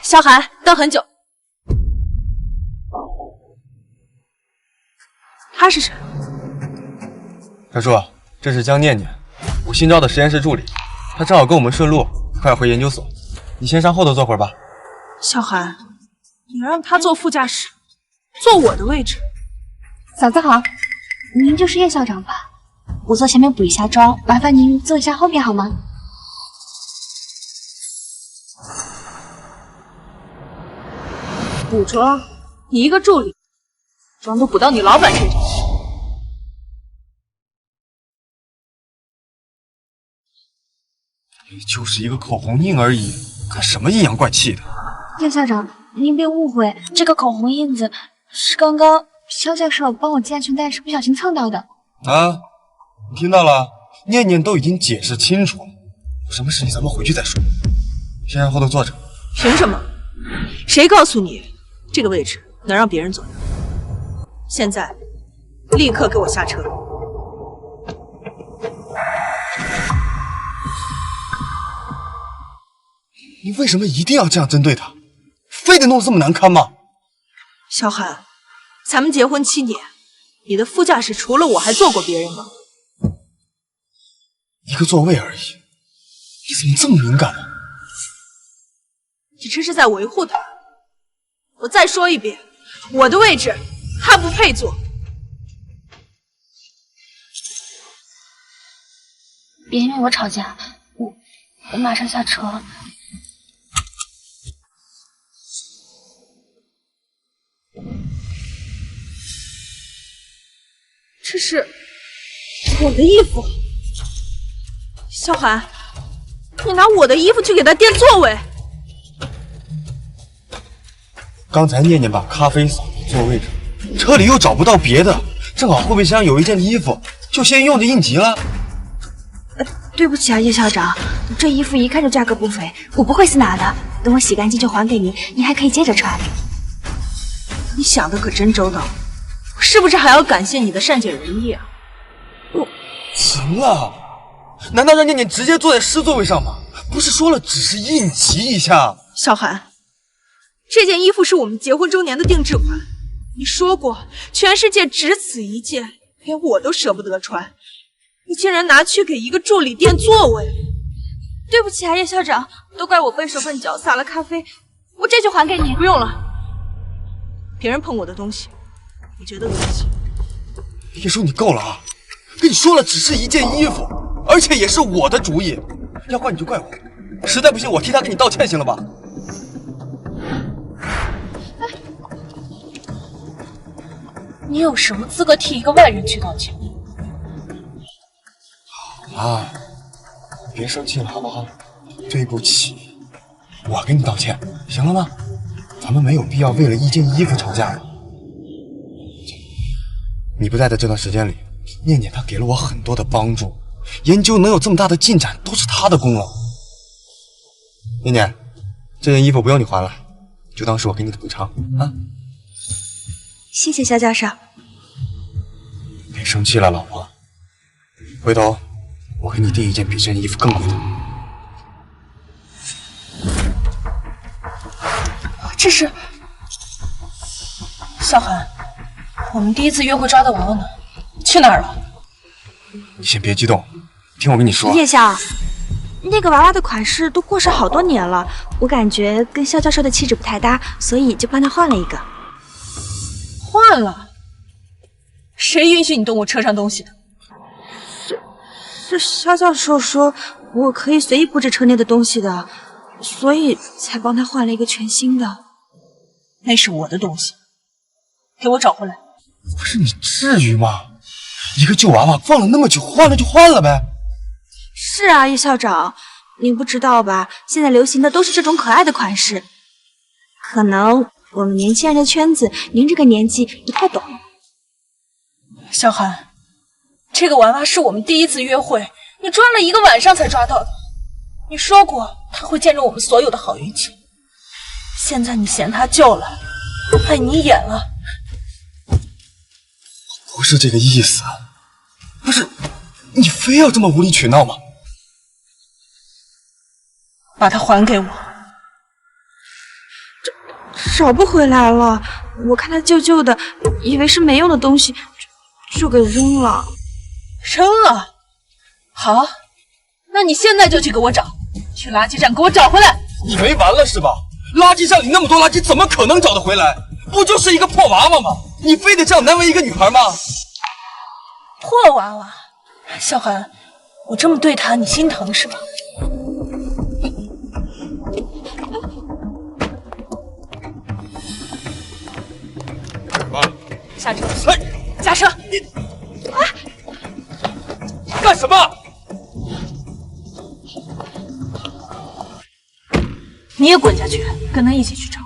萧寒，等很久。他是谁？小树，这是江念念，我新招的实验室助理，她正好跟我们顺路，快要回研究所。你先上后头坐会儿吧。萧寒，你让他坐副驾驶，坐我的位置。嫂子好，您就是叶校长吧？我坐前面补一下妆，麻烦您坐一下后面好吗？补妆？你一个助理，妆都补到你老板身上。也就是一个口红印而已，干什么阴阳怪气的？叶校长，您别误会，这个口红印子是刚刚萧教授帮我系安全带时不小心蹭到的。啊，你听到了？念念都已经解释清楚了，有什么事情咱们回去再说。先让后头坐着。凭什么？谁告诉你这个位置能让别人坐的？现在立刻给我下车！你为什么一定要这样针对他？非得弄得这么难堪吗？萧寒，咱们结婚7年，你的副驾驶除了我还坐过别人吗？一个座位而已，你怎么这么敏感呢？你这是在维护他。我再说一遍，我的位置他不配坐。别因为我吵架，我马上下车。这是我的衣服，萧寒，你拿我的衣服去给他垫座位。刚才念念把咖啡扫到座位上，车里又找不到别的，正好后备箱有一件衣服，就先用着应急了。对不起啊，叶校长，这衣服一看就价格不菲，我不会私拿的。等我洗干净就还给您，您还可以接着穿。你想的可真周到，我是不是还要感谢你的善解人意啊？行了，难道让念念直接坐在尸座位上吗？不是说了只是应急一下。萧寒，这件衣服是我们结婚周年的定制款，你说过全世界只此一件，连我都舍不得穿，你竟然拿去给一个助理垫座位。对不起啊，叶校长，都怪我笨手笨脚洒了咖啡，我这就还给你。不用了，别人碰我的东西，我觉得恶心。叶叔，你够了啊！跟你说了，只是一件衣服，而且也是我的主意，要怪你就怪我，实在不行我替他给你道歉，行了吧？你有什么资格替一个外人去道歉？好了，别生气了好不好？对不起，我给你道歉，行了吗？咱们没有必要为了一件衣服吵架了。你不在的这段时间里，念念她给了我很多的帮助，研究能有这么大的进展，都是她的功劳。念念，这件衣服不用你还了，就当是我给你的补偿啊。谢谢萧教授。别生气了，老婆。回头我给你订一件比这件衣服更贵的。这是萧寒，我们第一次约会抓的娃娃呢？去哪儿了？你先别激动，听我跟你说。叶校，那个娃娃的款式都过时好多年了，我感觉跟萧教授的气质不太搭，所以就帮他换了一个。换了？谁允许你动我车上东西的？是萧教授说我可以随意布置车内的东西的，所以才帮他换了一个全新的。那是我的东西，给我找回来！不是你至于吗？一个旧娃娃放了那么久，换了就换了呗。是啊，叶校长，您不知道吧？现在流行的都是这种可爱的款式，可能我们年轻人的圈子，您这个年纪不太懂。萧寒，这个娃娃是我们第一次约会，你抓了1个晚上才抓到的。你说过他会见证我们所有的好运气，现在你嫌他旧了，碍你眼了。不是这个意思，不是，你非要这么无理取闹吗？把它还给我。找不回来了。我看它旧旧的，以为是没用的东西，就给扔了。扔了？好，那你现在就去给我找，去垃圾站给我找回来。你没完了是吧？垃圾站里那么多垃圾，怎么可能找得回来？不就是一个破娃娃吗？你非得这样难为一个女孩吗？破娃娃，小寒，我这么对她，你心疼是吧？干什么？下车！哎，下车！干什么？你也滚下去，跟他一起去找。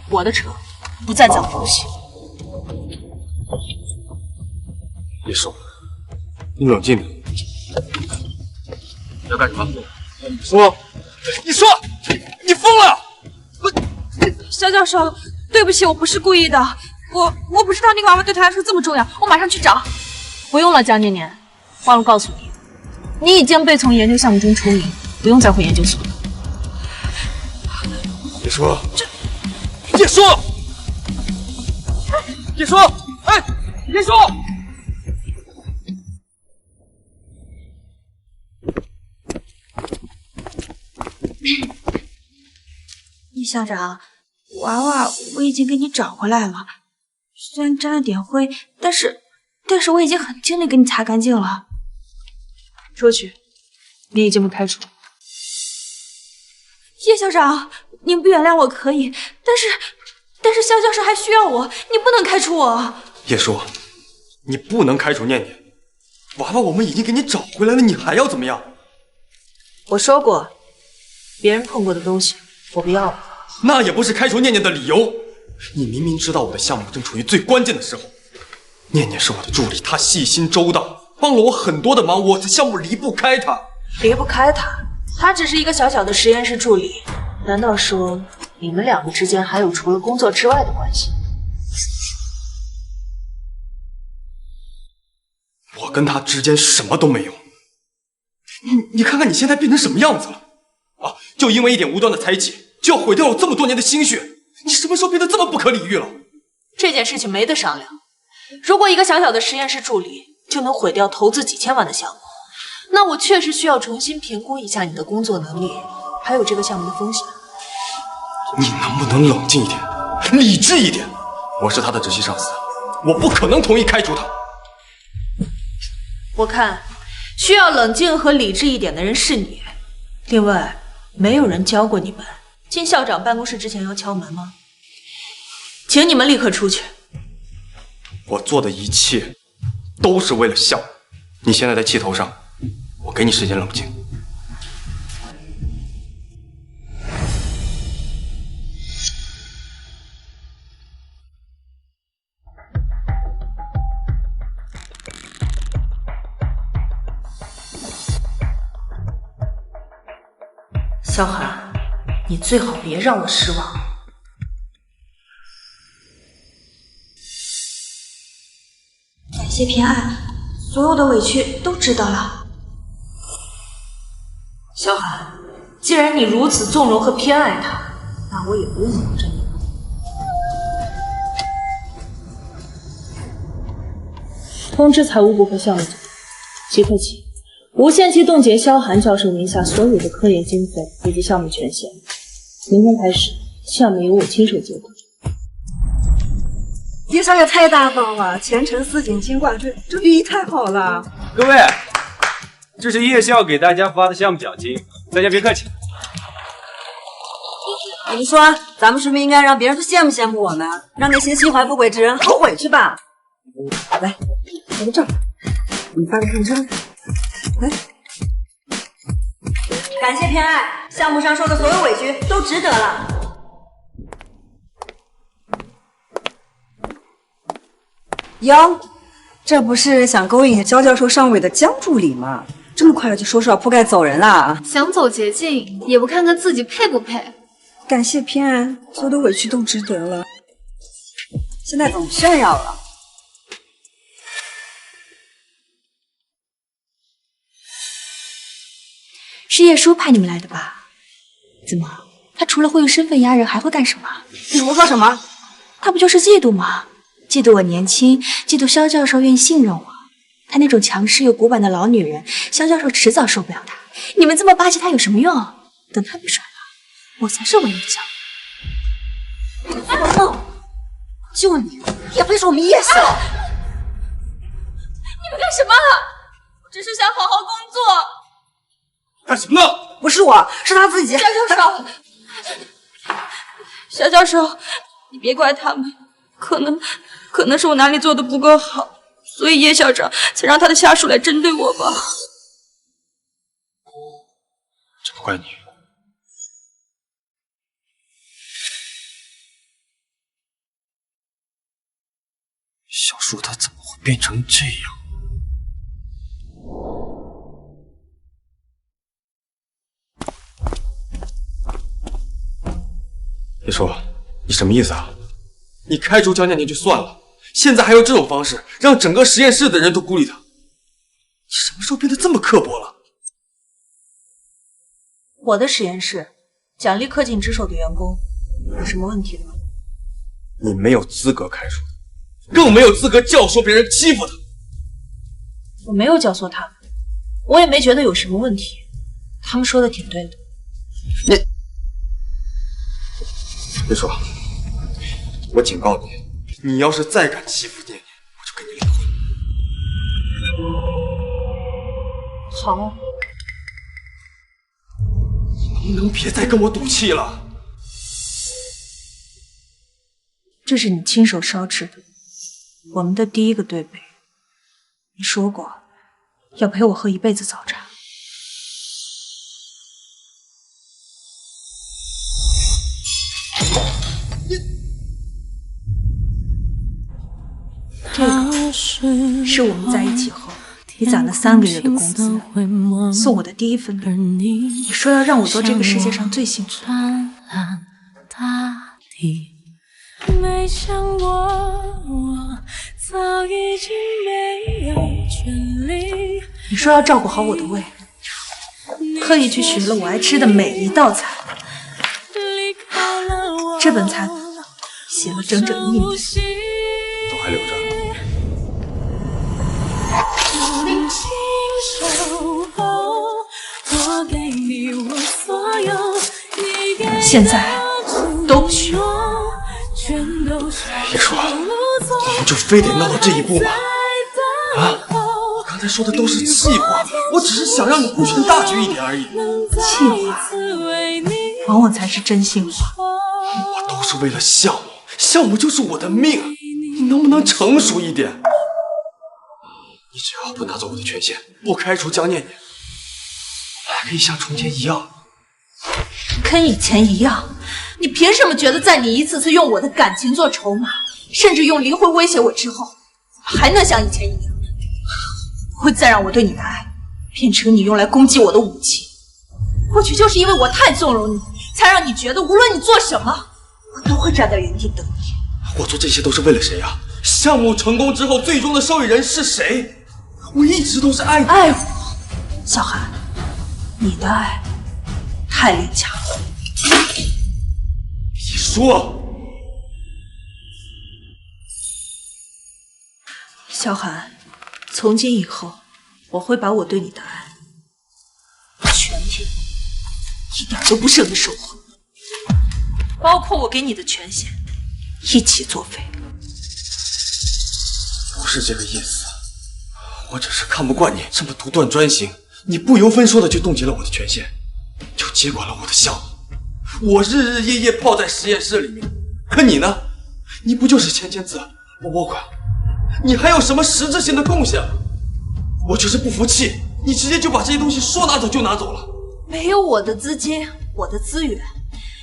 我的车不再在我东西。叶叔，你冷静点。要干什么？你说，你说，你疯了！肖教授，对不起，我不是故意的。我不知道那个娃娃对他来说这么重要，我马上去找。不用了，江念念，忘了告诉你，你已经被从研究项目中除名，不用再回研究所了。叶叔，叶叔，叶叔，哎，叶叔！叶校长，娃娃我已经给你找回来了，虽然沾了点灰，但是我已经很尽力给你擦干净了。出去，你已经被开除。叶校长，您不原谅我可以，但是肖教授还需要我，你不能开除我。叶叔，你不能开除念念，娃娃我们已经给你找回来了，你还要怎么样？我说过，别人碰过的东西我不要了。那也不是开除念念的理由。你明明知道我的项目正处于最关键的时候，念念是我的助理，她细心周到，帮了我很多的忙，我的项目离不开她。离不开他，他只是一个小小的实验室助理。难道说你们两个之间还有除了工作之外的关系？我跟他之间什么都没有。你看看你现在变成什么样子了啊！就因为一点无端的猜忌，就要毁掉我这么多年的心血。你什么时候变得这么不可理喻了？这件事情没得商量。如果一个小小的实验室助理就能毁掉投资几千万的项目，那我确实需要重新评估一下你的工作能力，还有这个项目的风险。你能不能冷静一点，理智一点？我是他的直系上司，我不可能同意开除他。我看需要冷静和理智一点的人是你。另外，没有人教过你们进校长办公室之前要敲门吗？请你们立刻出去。我做的一切都是为了项目。你现在在气头上，我给你时间冷静。小寒，你最好别让我失望。感谢偏爱，所有的委屈都知道了。小寒，既然你如此纵容和偏爱他，那我也不用保证你。通知财务部和项目组，即刻起无限期冻结萧寒教授名下所有的科研经费以及项目权限。明天开始，项目由我亲手接管。叶少爷太大方了，前程似锦金挂坠，这寓意太好了。各位，这是夜校给大家发的项目奖金，大家别客气。你们说，咱们是不是应该让别人都羡慕羡慕我们，让那些心怀不轨之人后悔去吧？来，我个这儿，你发个通知。来，感谢偏爱，项目上受的所有委屈都值得了。哟，这不是想勾引焦教授上位的江助理吗？这么快就说要铺盖走人啦？想走捷径，也不看看自己配不配。感谢偏爱，所有的委屈都值得了。现在总炫耀了。是叶叔派你们来的吧？怎么他除了会用身份压人，还会干什么？你胡说什么？他不就是嫉妒吗？嫉妒我年轻，嫉妒萧教授愿意信任我。他那种强势又古板的老女人，萧教授迟早受不了他。你们这么巴结他有什么用？等他被甩了，我才是唯一的教。王梦，就你也配是我们夜校？你们干什么？我只是想好好工作。干什么呢？不是我，是他自己。萧教授，萧教授，你别怪他们，可能是我哪里做的不够好，所以叶校长才让他的下属来针对我吧。这不怪你。小树他怎么会变成这样？叶叔，你什么意思啊？你开除江念念就算了，现在还用这种方式让整个实验室的人都孤立他，你什么时候变得这么刻薄了？我的实验室奖励恪尽职守的员工，有什么问题吗？你没有资格开除他，更没有资格教唆别人欺负他。我没有教唆他们，我也没觉得有什么问题，他们说的挺对的。叶叔，我警告你，你要是再敢欺负念念，我就跟你离婚。好啊，你能别再跟我赌气了？这是你亲手烧制的，我们的第一个对杯。你说过要陪我喝一辈子早茶。这个是我们在一起后你攒了3个月的工资，送我的第一份礼物。你说要让我做这个世界上最幸福的人。没想过我早已经没有权利。你说要照顾好我的胃，特意去学了我爱吃的每一道菜。这本菜写了整整1年，都还留着。现在都不需要。叶叔，我们就非得闹到这一步吗？啊！我刚才说的都是气话，我只是想让你顾全大局一点而已。气话，往往才是真心话。我都是为了项目，项目就是我的命，你能不能成熟一点？你只要不拿走我的权限，不开除江念念，我们还可以像从前一样。跟以前一样？你凭什么觉得在你一次次用我的感情做筹码，甚至用离婚威胁我之后，还能像以前一样？不会再让我对你的爱变成你用来攻击我的武器。或许就是因为我太纵容你，才让你觉得无论你做什么，我都会站在原地等你。我做这些都是为了谁啊？项目成功之后，最终的受益人是谁？我一直都是爱你。爱我，小韩，你的爱太勉强了。你说，小韩，从今以后，我会把我对你的爱全体一点都不剩的收获，包括我给你的权限，一起作废。不是这个意思，我只是看不惯你这么独断专行，你不由分说的就冻结了我的权限，就接管了我的项目。我日日夜夜泡在实验室里面，可你呢？你不就是签字、拨款，你还有什么实质性的贡献吗？我就是不服气，你直接就把这些东西说拿走就拿走了。没有我的资金，我的资源，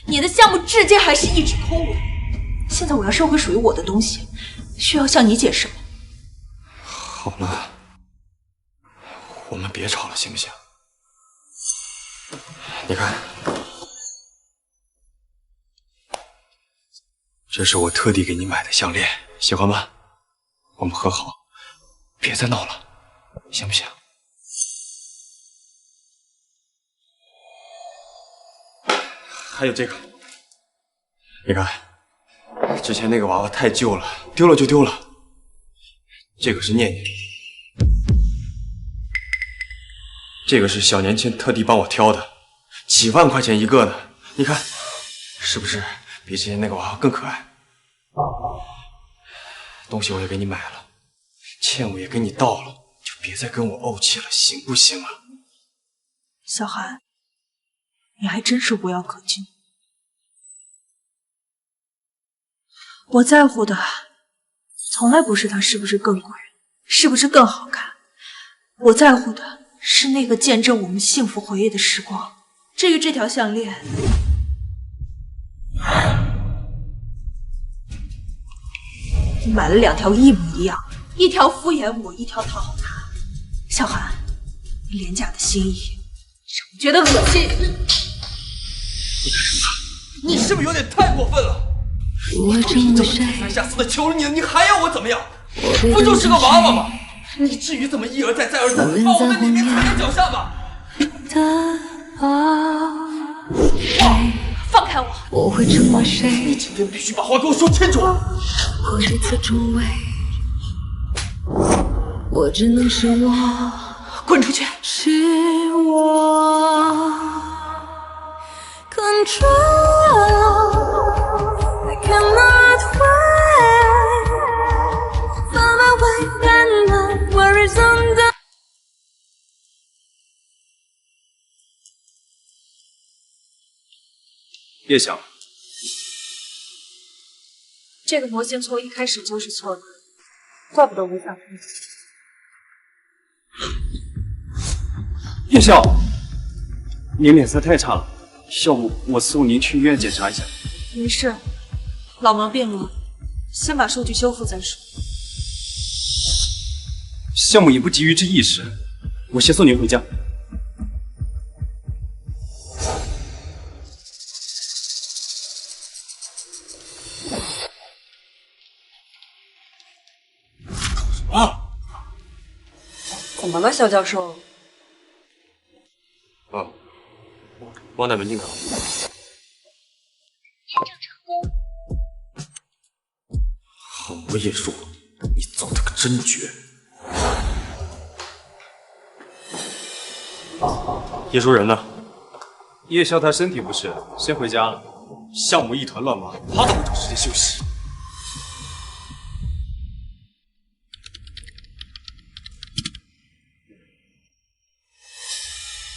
你的项目至今还是一纸空文。现在我要收回属于我的东西，需要向你解释吗？好了，我们别吵了，行不行？你看，这是我特地给你买的项链，喜欢吗？我们和好，别再闹了，行不行？还有这个，你看，之前那个娃娃太旧了，丢了就丢了。这个是念念，这个是小年前特地帮我挑的，几万块钱一个呢。你看，是不是比之前那个娃娃更可爱？东西我也给你买了，欠我也给你道了，就别再跟我怄气了，行不行啊？小寒，你还真是无药可救。我在乎的从来不是它是不是更贵，是不是更好看，我在乎的是那个见证我们幸福回忆的时光。至于这条项链，你买了2条一模一样，一条敷衍我，一条讨好他。小寒，你廉价的心意让我觉得恶心。你是不是有点太过分了？我都已经这么低三下四的求了你了，你还要我怎么样？不就是个娃娃吗？你至于这么一而再再而三的把我的脸面踩在脚下吗？放开我！我会成为谁？你今天必须把话给我说清楚。或这次终为，我只能是我，滚出去！是我 control。I cannot wait. Find my way and my worries undone. 叶晓，这个模型从一开始就是错的，怪不得无法分析。叶笑，您脸色太差了，要不我送您去医院检查一下？没事，老毛病了，先把数据修复再说。项目也不急于这一时，我先送您回家。怎么了，肖教授？汪大门进来了。好我也说，你走得可真绝。叶舒人呢？叶宵他身体不适，先回家了。项目一团乱麻，他都不找时间休息。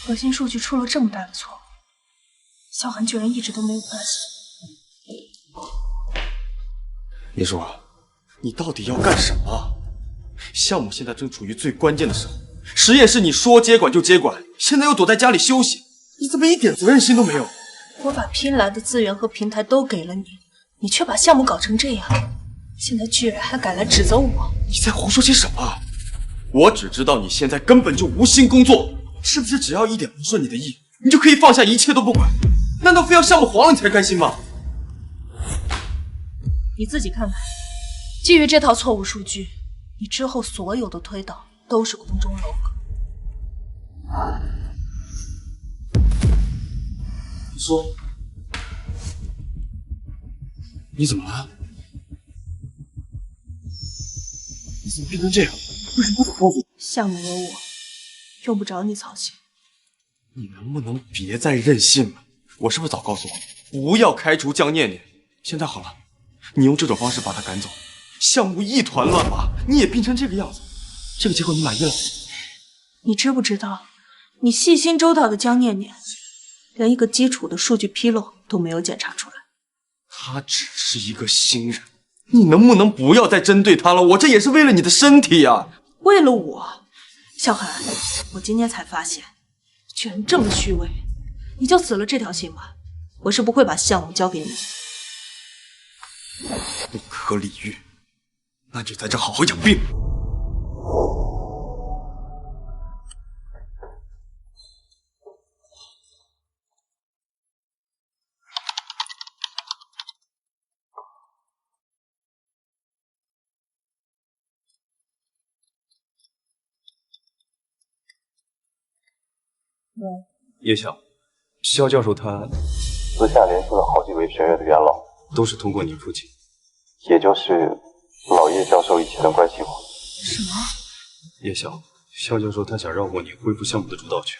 核心数据出了这么大的错误，小寒居然一直都没有发现。叶舒，你到底要干什么？项目现在正处于最关键的时候，实验室你说接管就接管，现在又躲在家里休息，你怎么一点责任心都没有？我把拼来的资源和平台都给了你，你却把项目搞成这样，现在居然还敢来指责我！你在胡说些什么？我只知道你现在根本就无心工作，是不是只要一点不顺你的意，你就可以放下一切都不管？难道非要项目黄了你才开心吗？你自己看看，基于这套错误数据，你之后所有的推导都是空中楼阁。你说，你怎么了？你怎么变成这样？为什么不告诉我？项目有我，用不着你操心。你能不能别再任性了？我是不是早告诉我，不要开除江念念？现在好了，你用这种方式把他赶走，项目一团乱麻，你也变成这个样子，这个结果你满意了？你知不知道，你细心周到的江念念，连一个基础的数据纰漏都没有检查出来。他只是一个新人，你能不能不要再针对他了？我这也是为了你的身体呀。为了我，小寒，我今天才发现，居然这么虚伪，你就死了这条心吧。我是不会把项目交给你。不可理喻，那就在这好好养病。叶晓，肖教授他私下联系了好几位学院的元老，都是通过你父亲，也就是老叶教授一起的关系户。什么？叶晓，肖教授他想绕过你，恢复项目的主导权，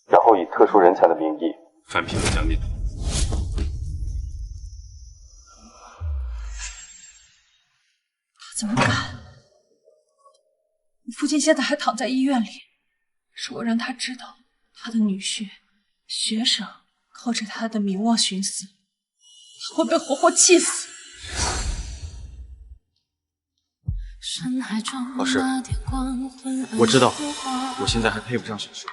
然后以特殊人才的名义返聘给江念。他怎么敢？我父亲现在还躺在医院里，是我让他知道，他的女婿、学生靠着他的名望寻死，他会被活活气死。老师，我知道我现在还配不上学术，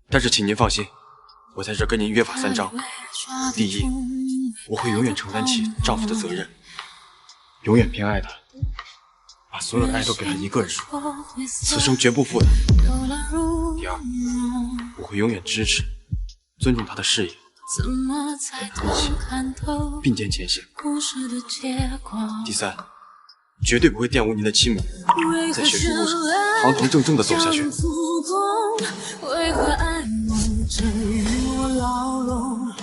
但是请您放心，我在这跟您约法三章。第一，我会永远承担起丈夫的责任，永远偏爱他，把所有的爱都给他一个人，此生绝不负他。第二，我会永远支持、尊重他的事业，陪他一起并肩前行。第三，绝对不会玷污您的亲母，在学术路上堂堂正正的走下去。为何爱梦正与我牢笼？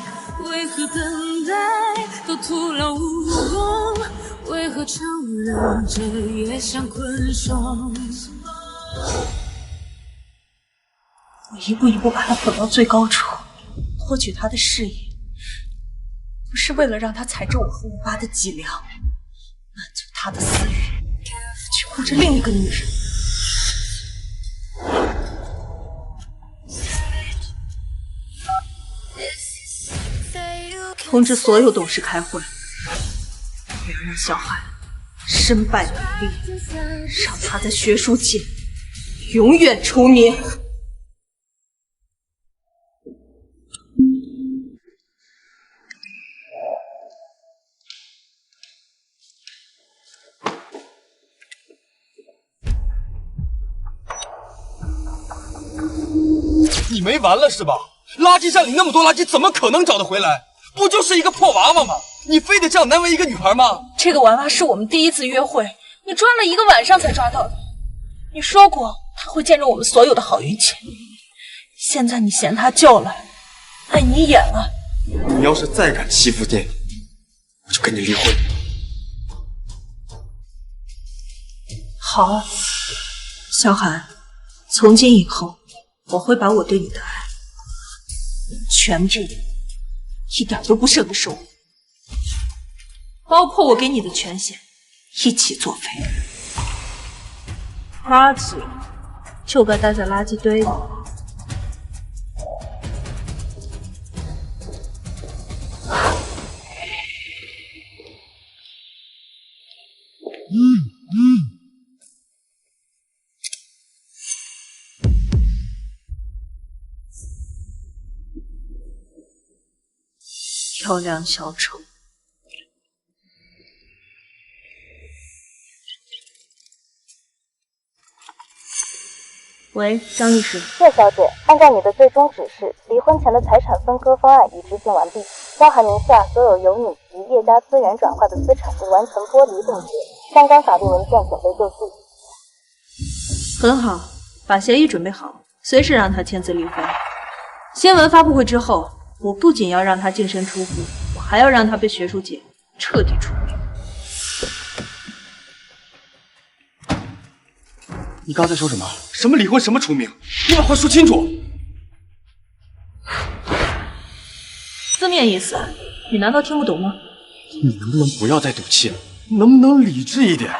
为何等待都徒劳无功？为何承认这也像困兽？我一步一步把他捧到最高处，获取他的事业，不是为了让他踩着我和我爸的脊梁，满足他的私欲，去护着另一个女人。通知所有董事开会，我要让小海身败名裂，让他在学术界永远出名。你没完了是吧？垃圾站里那么多垃圾，怎么可能找得回来？不就是一个破娃娃吗？你非得这样难为一个女孩吗？这个娃娃是我们第一次约会，你抓了1个晚上才抓到的。你说过他会见证我们所有的好运气，现在你嫌他旧了，碍你眼了。你要是再敢欺负店里，我就跟你离婚。好，小海，从今以后，我会把我对你的爱全部一点都不剩的收获，包括我给你的权限，一起作废。垃圾就该待在垃圾堆里。漂亮小丑。喂，张律师。叶小姐，按照你的最终指示，离婚前的财产分割方案已执行完毕，江海名下所有由你及叶家资源转化的资产已完成剥离冻结，相关法律文件准备就绪。很好，把协议准备好，随时让他签字离婚。新闻发布会之后，我不仅要让他净身出户，我还要让他被学术界彻底除名。你刚才说什么？什么离婚，什么除名？你把话说清楚。字面意思，你难道听不懂吗？你能不能不要再赌气了？能不能理智一点？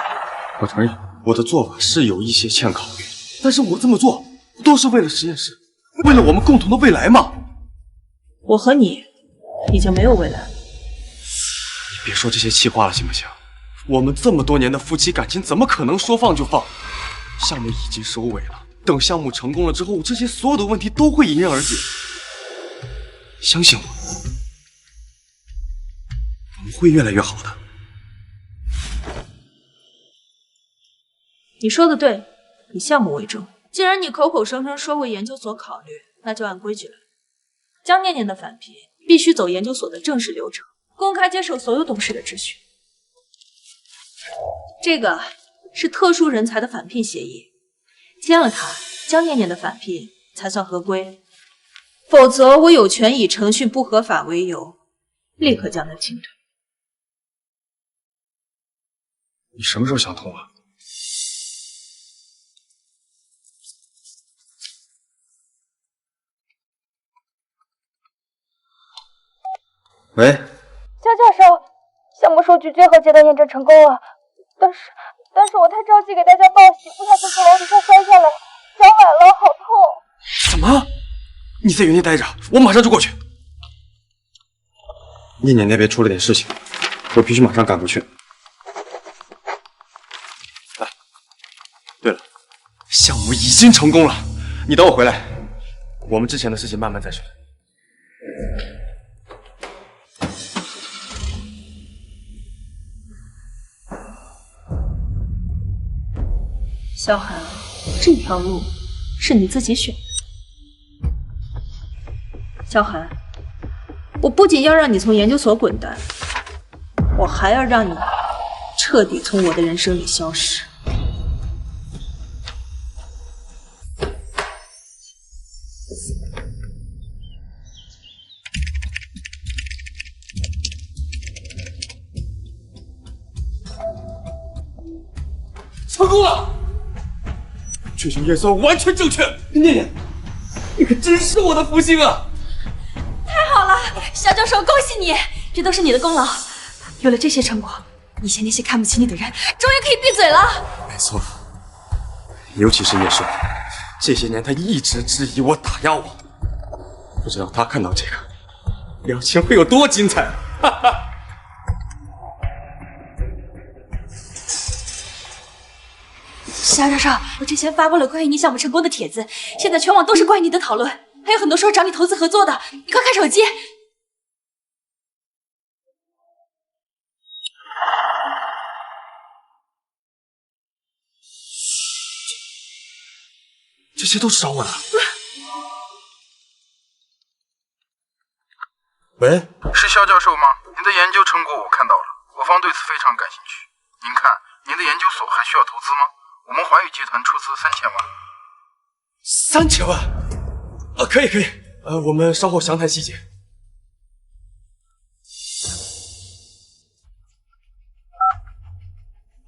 我承认我的做法是有一些欠考虑，但是我这么做都是为了实验室，为了我们共同的未来嘛。我和你已经没有未来了。你别说这些气话了，行不行？我们这么多年的夫妻感情，怎么可能说放就放？项目已经收尾了，等项目成功了之后，这些所有的问题都会迎刃而解。相信我，我们会越来越好的。你说的对，以项目为重。既然你口口声声说为研究所考虑，那就按规矩来。江念念的返聘必须走研究所的正式流程，公开接受所有董事的质询。这个是特殊人才的返聘协议，签了它，江念念的返聘才算合规。否则我有权以程序不合法为由，立刻将他请退。你什么时候想通啊？喂，肖教授，项目数据最后阶段验证成功了，但是我太着急给大家报喜，不小心从楼梯上摔下来，脚崴了，好痛。什么？你在原地待着，我马上就过去。念念那边出了点事情，我必须马上赶过去。哎，对了，项目已经成功了，你等我回来，我们之前的事情慢慢再说。萧寒，这条路是你自己选的。萧寒，我不仅要让你从研究所滚蛋，我还要让你彻底从我的人生里消失。成功了！这项验算完全正确，念念，你可真是我的福星啊！太好了，肖教授，恭喜你，这都是你的功劳。有了这些成果，以前那些看不起你的人，终于可以闭嘴了。没错，尤其是叶帅，这些年他一直质疑我、打压我，不知道他看到这个，表情会有多精彩！哈哈。肖教授，我之前发布了关于你项目成功的帖子，现在全网都是关于你的讨论，还有很多说找你投资合作的，你快看手机。这些都是找我的。喂，是肖教授吗？您的研究成果我看到了，我方对此非常感兴趣。您看，您的研究所还需要投资吗？我们华宇集团出资3000万。3000万？可以可以，我们稍后详谈细节。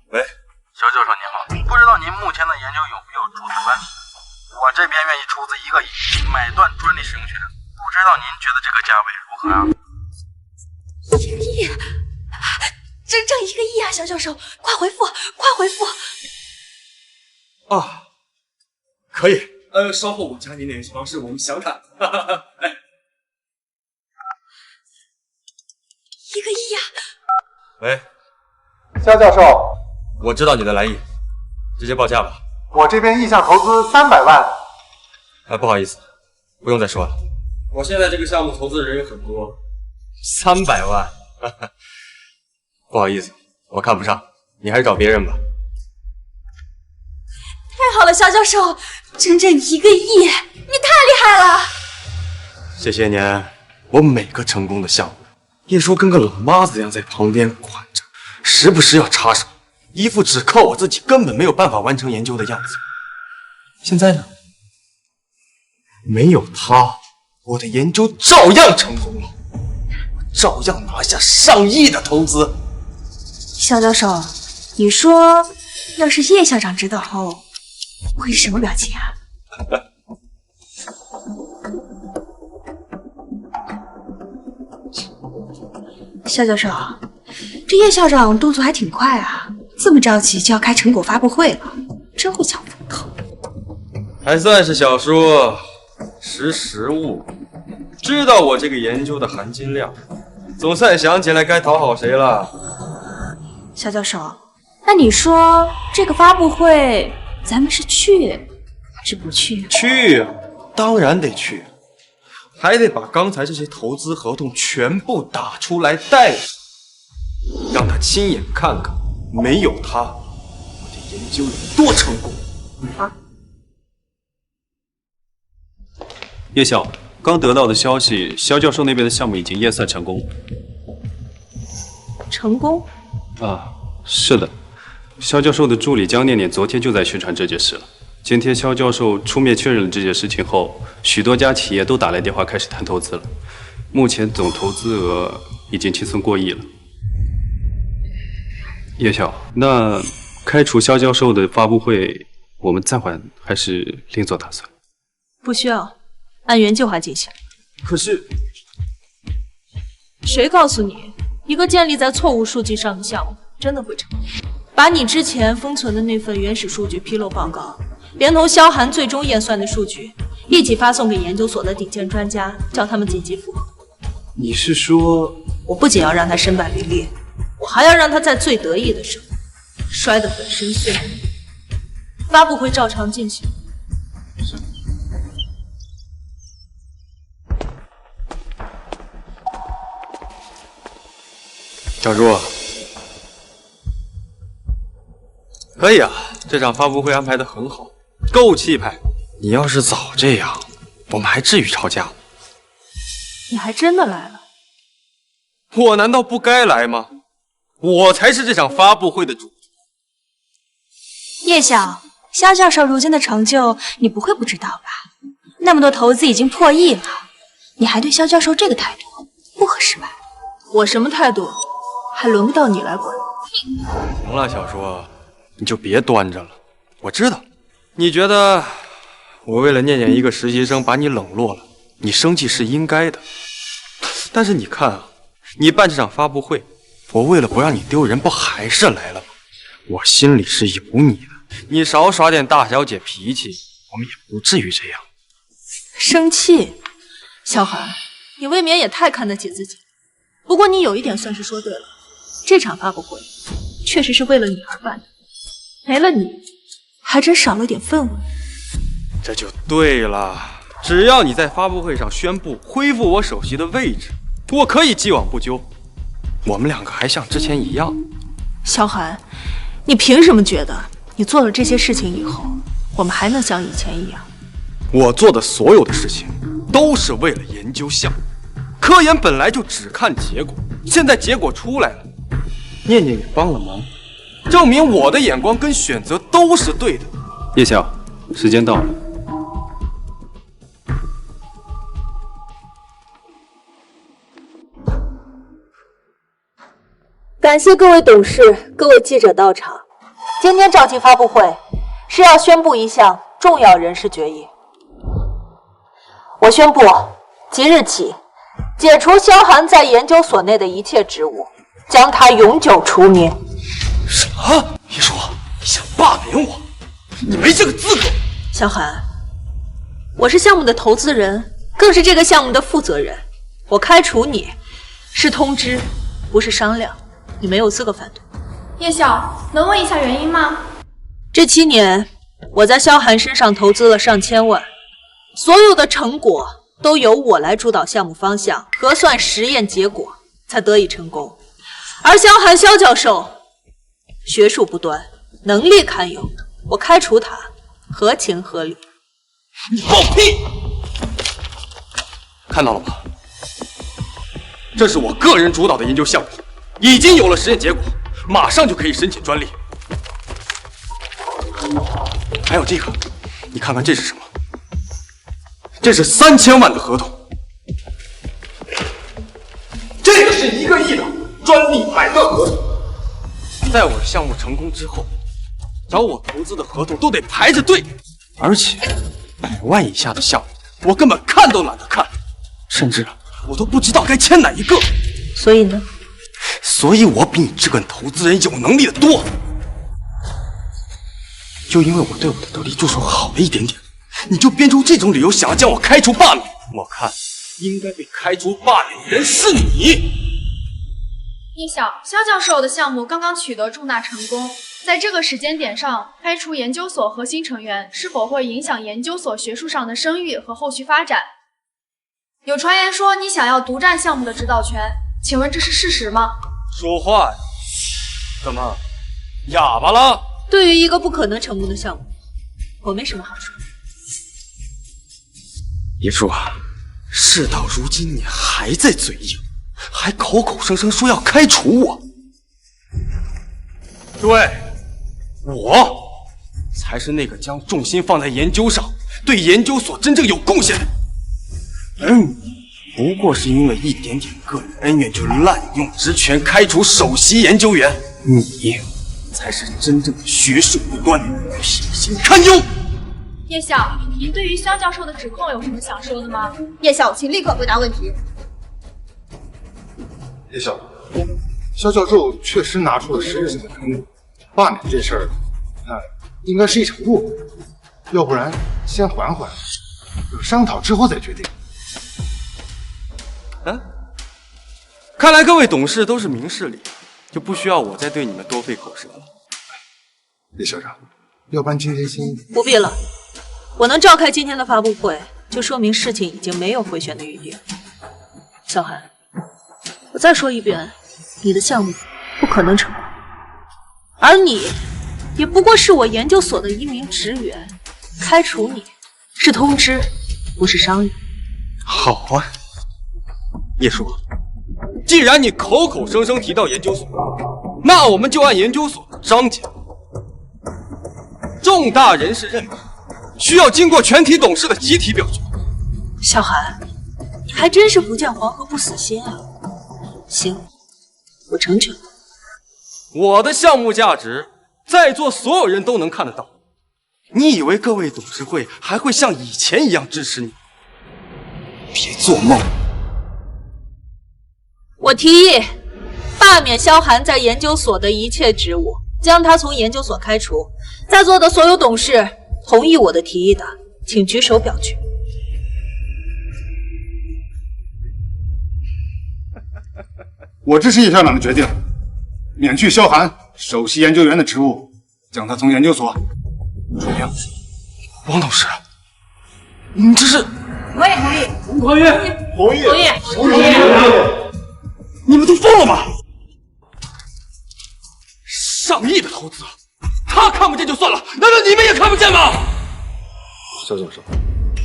喂，肖教授您好，不知道您目前的研究有没有注资关系？我这边愿意出资1个亿买断专利使用权，不知道您觉得这个价位如何啊？1个亿，整整1个亿啊！肖教授，快回复，快回复！啊，可以。稍后我加您联系方式，我们详谈。哎，1个亿呀！喂，肖教授，我知道你的来意，直接报价吧。我这边意向投资300万。不好意思，不用再说了。我现在这个项目投资人有很多，300万，不好意思，我看不上，你还是找别人吧。太好了，肖教授，整整1个亿，你太厉害了！这些年，我每个成功的项目，叶叔跟个老妈子一样在旁边管着，时不时要插手，一副只靠我自己根本没有办法完成研究的样子。现在呢，没有他，我的研究照样成功了，我照样拿下上亿的投资。肖教授，你说，要是叶校长知道后，会是什么表情啊？肖教授，这叶校长动作还挺快啊，这么着急就要开成果发布会了，真会抢风头。还算是小叔识时务，知道我这个研究的含金量，总算想起来该讨好谁了。肖教授，那你说这个发布会咱们是去还是不去？去啊，当然得去，还得把刚才这些投资合同全部打出来带上，让他亲眼看看，没有他，我的研究有多成功。叶校，刚得到的消息，肖教授那边的项目已经验算成功。成功？啊，是的，肖教授的助理江念念昨天就在宣传这件事了。今天肖教授出面确认了这件事情后，许多家企业都打来电话开始谈投资了。目前总投资额已经轻松过亿了。叶晓，那开除肖教授的发布会，我们暂缓还是另做打算？不需要，按原计划进行。可是，谁告诉你，一个建立在错误数据上的项目真的会成功？把你之前封存的那份原始数据披露报告，连同萧寒最终验算的数据，一起发送给研究所的顶尖专家，叫他们紧急复核。你是说，我不仅要让他身败名裂，我还要让他在最得意的时候摔得粉身碎骨。发布会照常进行。小朱，可以啊，这场发布会安排得很好，够气派。你要是早这样，我们还至于吵架吗？你还真的来了？我难道不该来吗？我才是这场发布会的主。叶晓，萧教授如今的成就，你不会不知道吧？那么多投资已经破亿了，你还对萧教授这个态度，不合适吧？我什么态度，还轮不到你来管。行了，小朱，你就别端着了。我知道，你觉得我为了念念一个实习生把你冷落了，你生气是应该的。但是你看啊，你办这场发布会，我为了不让你丢人，不还是来了吗？我心里是有你的，你少耍点大小姐脾气，我们也不至于这样。生气？萧寒，你未免也太看得起自己。不过你有一点算是说对了，这场发布会确实是为了你而办的，没了你，还真少了点氛围。这就对了，只要你在发布会上宣布恢复我首席的位置，我可以既往不咎。我们两个还像之前一样。萧寒，你凭什么觉得你做了这些事情以后，我们还能像以前一样？我做的所有的事情都是为了研究项目，科研本来就只看结果，现在结果出来了，念念也帮了忙，证明我的眼光跟选择都是对的。叶晓，时间到了。感谢各位董事、各位记者到场。今天召集发布会，是要宣布一项重要人事决议。我宣布，即日起，解除萧寒在研究所内的一切职务，将他永久除名。什么？别说你想罢免我，你没这个资格。萧寒，我是项目的投资人，更是这个项目的负责人。我开除你，是通知，不是商量。你没有资格反对。叶晓，能问一下原因吗？这7年，我在萧寒身上投资了上千万，所有的成果都由我来主导项目方向、核算实验结果，才得以成功。而萧寒萧教授学术不端，能力堪忧，我开除他，合情合理。你放屁！看到了吗？这是我个人主导的研究项目，已经有了实验结果，马上就可以申请专利。还有这个，你看看这是什么？这是3000万的合同，这个是1个亿的专利买断合同。在我的项目成功之后，找我投资的合同都得排着队，而且100万以下的项目，我根本看都懒得看，甚至我都不知道该签哪一个。所以呢？所以我比你这个投资人有能力的多。就因为我对我的得力助手好了一点点，你就编出这种理由想要将我开除罢免？我看应该被开除罢免的人是你。叶晓，萧教授的项目刚刚取得重大成功，在这个时间点上开除研究所核心成员，是否会影响研究所学术上的声誉和后续发展？有传言说你想要独占项目的指导权，请问这是事实吗？说话呀！怎么，哑巴了？对于一个不可能成功的项目，我没什么好说。叶叔啊，事到如今你还在嘴硬，还口口声声说要开除我。对，我才还是那个将重心放在研究上，对研究所真正有贡献的？而你，不过是因为一点点个人恩怨就滥用职权开除首席研究员，你才是真正的学术不端，品行堪忧。叶晓，您对于肖教授的指控有什么想说的吗？叶晓，请立刻回答问题。叶晓，肖教授确实拿出了实质性的成果，罢免这事儿，应该是一场误会，要不然先缓缓，商讨之后再决定。看来各位董事都是明事理，就不需要我再对你们多费口舌了。叶校长，要不然今天先不必了，我能召开今天的发布会，就说明事情已经没有回旋的余地了。小韩，我再说一遍，你的项目不可能成功，而你也不过是我研究所的一名职员，开除你是通知，不是商议。好啊，叶叔，既然你口口声声提到研究所，那我们就按研究所的章节。重大人事任命需要经过全体董事的集体表决。小韩，你还真是不见黄河不死心啊！行，我成全。我的项目价值，在座所有人都能看得到。你以为各位董事会还会像以前一样支持你？别做梦！我提议罢免萧寒在研究所的一切职务，将他从研究所开除。在座的所有董事同意我的提议的，请举手表决。我支持叶校长的决定，免去萧寒首席研究员的职务，将他从研究所除名。王董事，你这是？我也同意。同意。同意。同意。同意。你们都疯了吗？100亿的投资，他看不见就算了，难道你们也看不见吗？肖教授，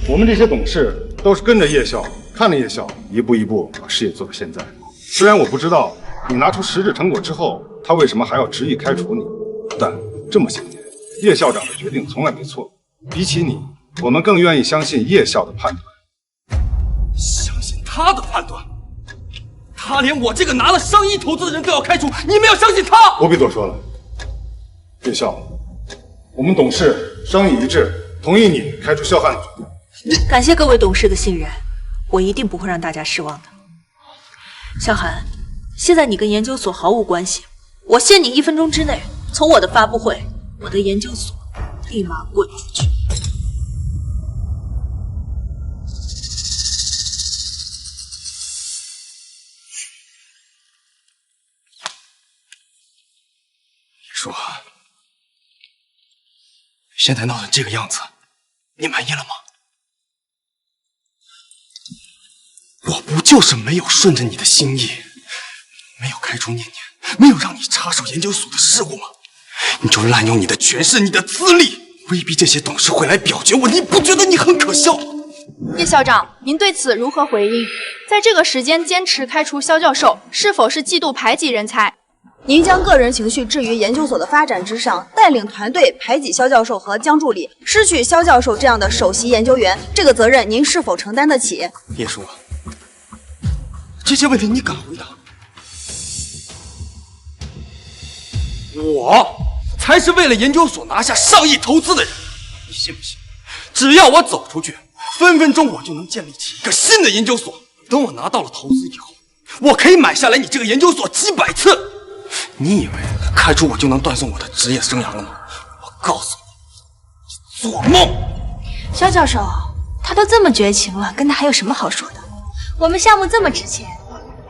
我们这些董事都是跟着叶校，看着叶校一步一步把事业做到现在。虽然我不知道你拿出实质成果之后，他为什么还要执意开除你，但这么些年，叶校长的决定从来没错。比起你，我们更愿意相信叶校的判断。相信他的判断？他连我这个拿了100亿投资的人都要开除，你们要相信他？不必多说了，叶校，我们董事商议一致，同意你开除萧寒的决定。感谢各位董事的信任，我一定不会让大家失望的。萧寒，现在你跟研究所毫无关系，我限你1分钟之内从我的发布会、我的研究所立马滚出去。说，现在闹成这个样子，你满意了吗？我不就是没有顺着你的心意，没有开除念念，没有让你插手研究所的事务吗？你就滥用你的权势、你的资历，威逼这些董事会来表决我，你不觉得你很可笑？叶校长，您对此如何回应？在这个时间坚持开除萧教授，是否是嫉妒排挤人才？您将个人情绪置于研究所的发展之上，带领团队排挤萧教授和江助理，失去萧教授这样的首席研究员，这个责任您是否承担得起？叶叔，这些问题你敢回答？我才是为了研究所拿下100亿投资的人，你信不信？只要我走出去，分分钟我就能建立起一个新的研究所。等我拿到了投资以后，我可以买下来你这个研究所几百次。你以为开除我就能断送我的职业生涯了吗？我告诉你，做梦！萧教授，他都这么绝情了，跟他还有什么好说的？我们项目这么值钱，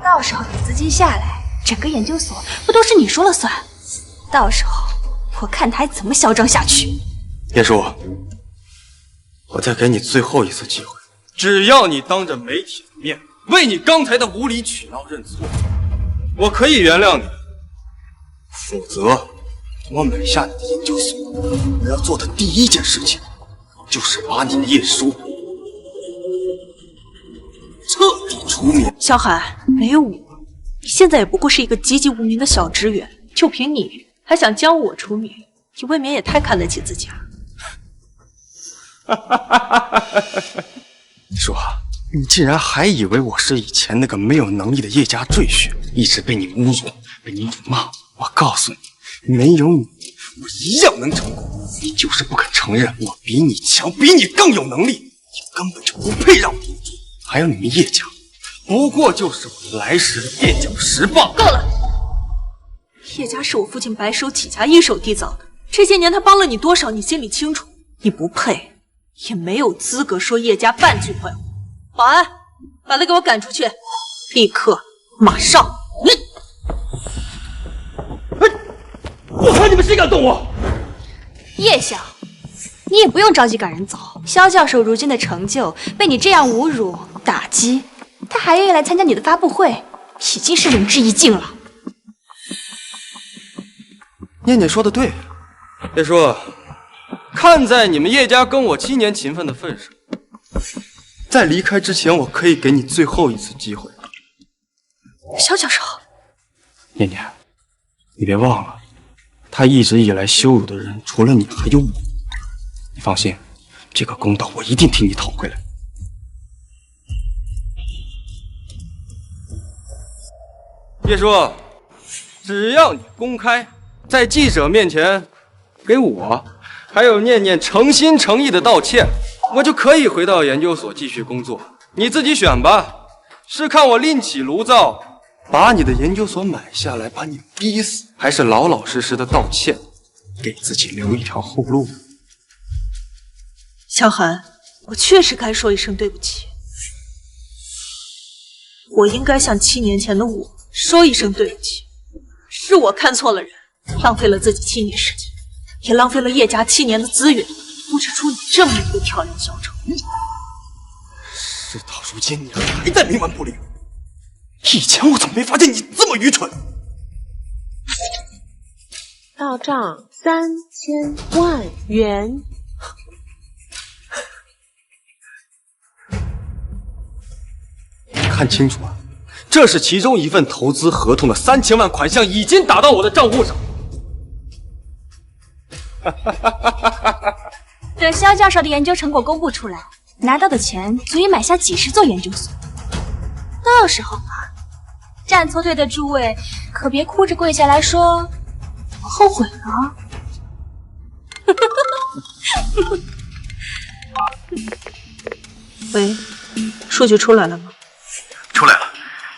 到时候有资金下来，整个研究所不都是你说了算？到时候我看他还怎么嚣张下去。叶叔，我再给你最后一次机会，只要你当着媒体的面为你刚才的无理取闹认错，我可以原谅你。否则，我买下你的研究所，我要做的第一件事情就是把你叶叔彻底除名。萧寒，没有我，你现在也不过是一个籍籍无名的小职员，就凭你还想将我除名，你未免也太看得起自己了。你说，你竟然还以为我是以前那个没有能力的叶家赘婿，一直被你侮辱，被你辱骂。我告诉你，没有你，我一样能成功。你就是不肯承认我比你强，比你更有能力，你根本就不配让我赢。还有你们叶家，不过就是我来时的垫脚石棒。够了！叶家是我父亲白手起家一手缔造的，这些年他帮了你多少，你心里清楚。你不配，也没有资格说叶家半句坏话。保安，把他给我赶出去，立刻，马上！我看你们谁敢动我！叶晓，你也不用着急赶人走。萧教授如今的成就被你这样侮辱打击，他还愿意来参加你的发布会，已经是仁至义尽了。念念说的对，叶叔，看在你们叶家跟我7年情分的份上，在离开之前，我可以给你最后一次机会。萧教授，念念，你别忘了，他一直以来羞辱的人，除了你还有我。你放心，这个公道我一定替你讨回来。叶叔，只要你公开在记者面前给我还有念念诚心诚意的道歉，我就可以回到研究所继续工作。你自己选吧，是看我另起炉灶把你的研究所买下来，把你逼死，还是老老实实的道歉，给自己留一条后路？萧寒，我确实该说一声对不起，我应该向7年前的我说一声对不起，是我看错了人，浪费了自己7年时间，也浪费了叶家7年的资源，布置出你这么一个跳梁小丑。事到如今，你还在冥顽不灵。以前我怎么没发现你这么愚蠢？到账3000万元。看清楚啊，这是其中一份投资合同的3000万款项已经打到我的账户上。等萧教授的研究成果公布出来，拿到的钱足以买下几10座研究所。到时候啊，站错队的诸位可别哭着跪下来说我后悔了。喂，数据出来了吗？出来了，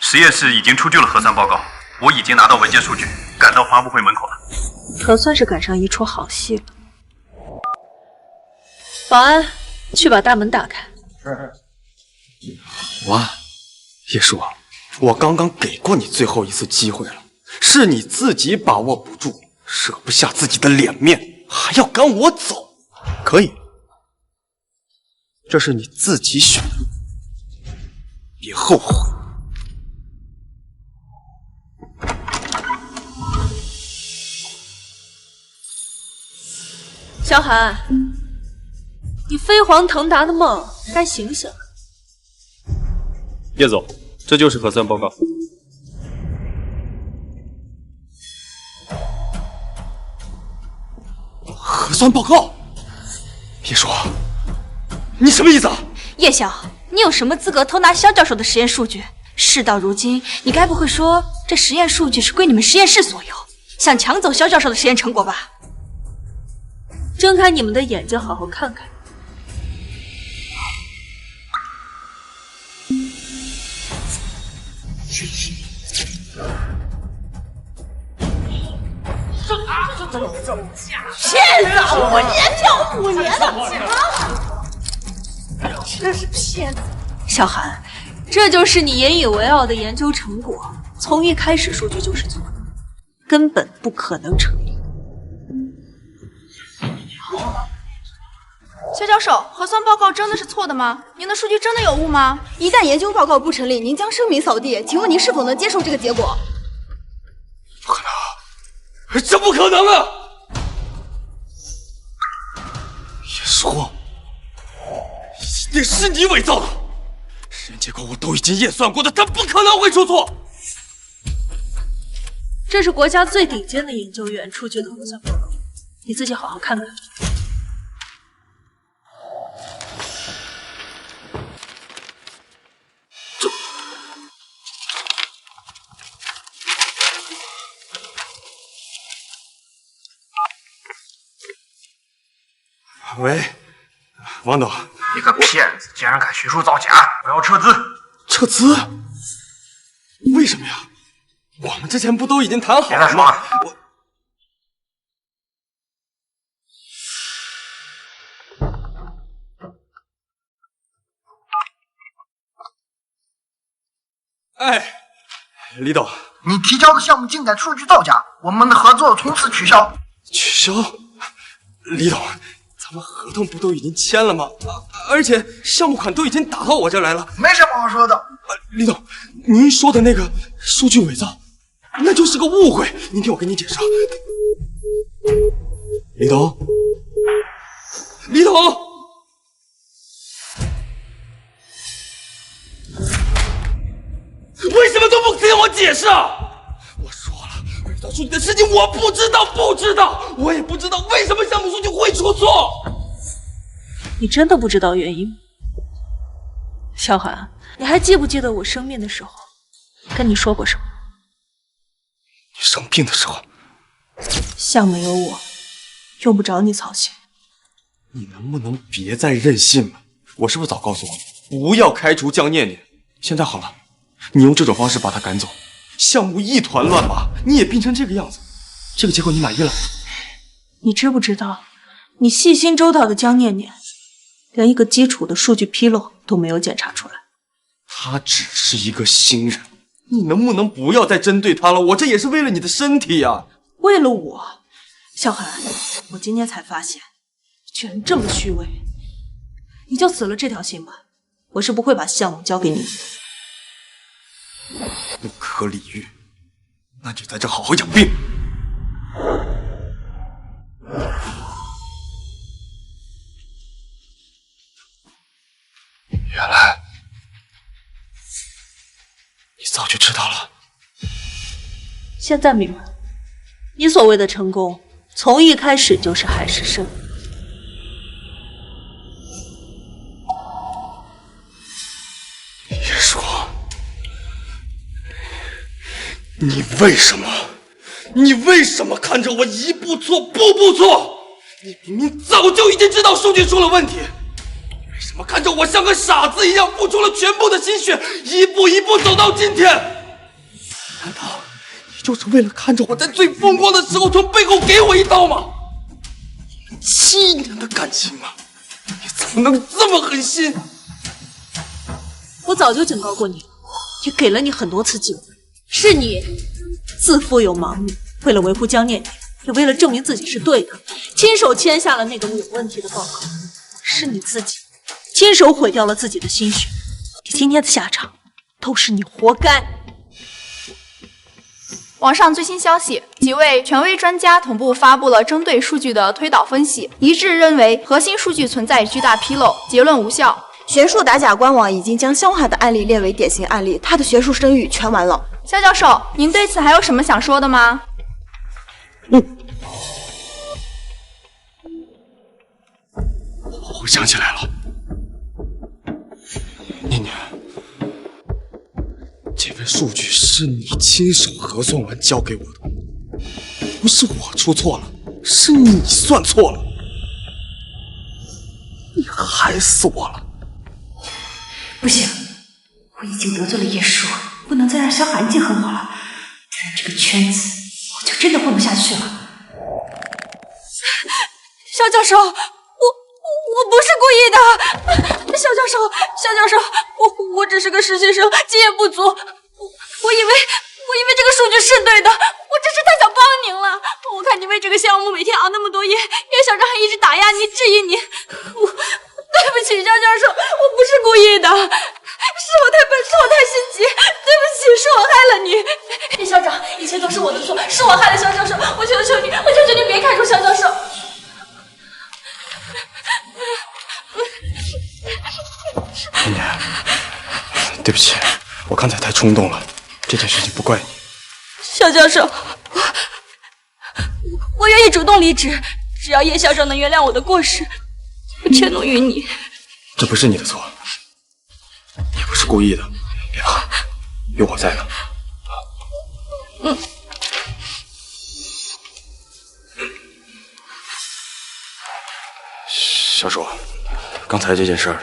实验室已经出具了核酸报告，我已经拿到文件数据，赶到发布会门口了。可算是赶上一出好戏了。保安，去把大门打开。保安，叶叔，我刚刚给过你最后一次机会了，是你自己把握不住，舍不下自己的脸面，还要赶我走。可以，这是你自己选的，别后悔。萧寒，你飞黄腾达的梦该醒醒了。叶总，这就是核酸报告。核酸报告？别说，你什么意思啊？叶晓，你有什么资格偷拿萧教授的实验数据？事到如今，你该不会说这实验数据是归你们实验室所有，想抢走萧教授的实验成果吧？睁开你们的眼睛，好好看看。骗了我研究5年了，真是骗子！小韩，这就是你引以为傲的研究成果，从一开始数据就是错的，根本不可能成立。肖教授，核酸报告真的是错的吗？您的数据真的有误吗？一旦研究报告不成立，您将声名扫地。请问您是否能接受这个结果？不可能，这不可能啊！叶叔，一定是你伪造的，实验结果我都已经验算过的，他不可能会出错。这是国家最顶尖的研究员出具的核酸报告，你自己好好看看。喂，王董，你个骗子，竟然敢学术造假！我要撤资！撤资？为什么呀？我们之前不都已经谈好别再了吗？说了。哎，李董，你提交的项目进展数据造假，我们的合作从此取消。取消？李董，咱们合同不都已经签了吗？而且项目款都已经打到我这来了，没什么好说的。李董，您说的那个数据伪造，那就是个误会。您听我跟你解释啊，李董，李董，为什么都不听我解释啊？我说了，伪造数据的事情我不知道，我也不知道为什么项目数据会出错。你真的不知道原因吗？小韩，你还记不记得我生病的时候跟你说过什么？你生病的时候，项目有我，用不着你操心。你能不能别再任性了？我是不是早告诉过你，不要开除江念念？现在好了，你用这种方式把他赶走，项目一团乱麻，你也病成这个样子，这个结果你满意了？你知不知道，你细心周到的江念念，连一个基础的数据纰漏都没有检查出来。他只是一个新人，你能不能不要再针对他了？我这也是为了你的身体呀。为了我，小韩，我今天才发现，居然这么虚伪。你就死了这条心吧，我是不会把项目交给你的。不可理喻，那就在这好好养病。原来你早就知道了。现在明白了，你所谓的成功，从一开始就是海市蜃楼。叶叔，你为什么看着我一步错步步错？你明明早就已经知道数据出了问题，为什么看着我像个傻子一样付出了全部的心血，一步一步走到今天？难道你就是为了看着我在最风光的时候从背后给我一刀吗？我们7年的感情啊，你怎么能这么狠心？我早就警告过你，也给了你很多次机会，是你自负又盲目，为了维护江念念，也为了证明自己是对的，亲手签下了那个有问题的报告。是你自己亲手毁掉了自己的心血，你今天的下场都是你活该。网上最新消息，几位权威专家同步发布了针对数据的推导分析，一致认为核心数据存在巨大纰漏，结论无效。学术打假官网已经将萧寒的案例列为典型案例，他的学术声誉全完了。肖教授，您对此还有什么想说的吗？我想起来了，念念，这份数据是你亲手核算完交给我的，不是我出错了，是你算错了，你害死我了。不行，我已经得罪了叶叔，不能再让萧寒记恨我了，在这个圈子我就真的混不下去了。肖教授，我不是故意的。肖教授，我只是个实习生，经验不足。我以为这个数据是对的，我真是太想帮您了。我看你为这个项目每天熬那么多夜，叶校长还一直打压你、质疑你。对不起，肖教授，我不是故意的，是我太笨，是我太心急，对不起，是我害了你。叶校长，一切都是我的错，是我害了肖教授，我求求你别开除肖教授。念念，对不起，我刚才太冲动了，这件事情不怪你。肖教授，我愿意主动离职，只要叶校长能原谅我的过失，我全能于你。这不是你的错，也不是故意的，别怕，有我在呢。嘘。小叔，刚才这件事儿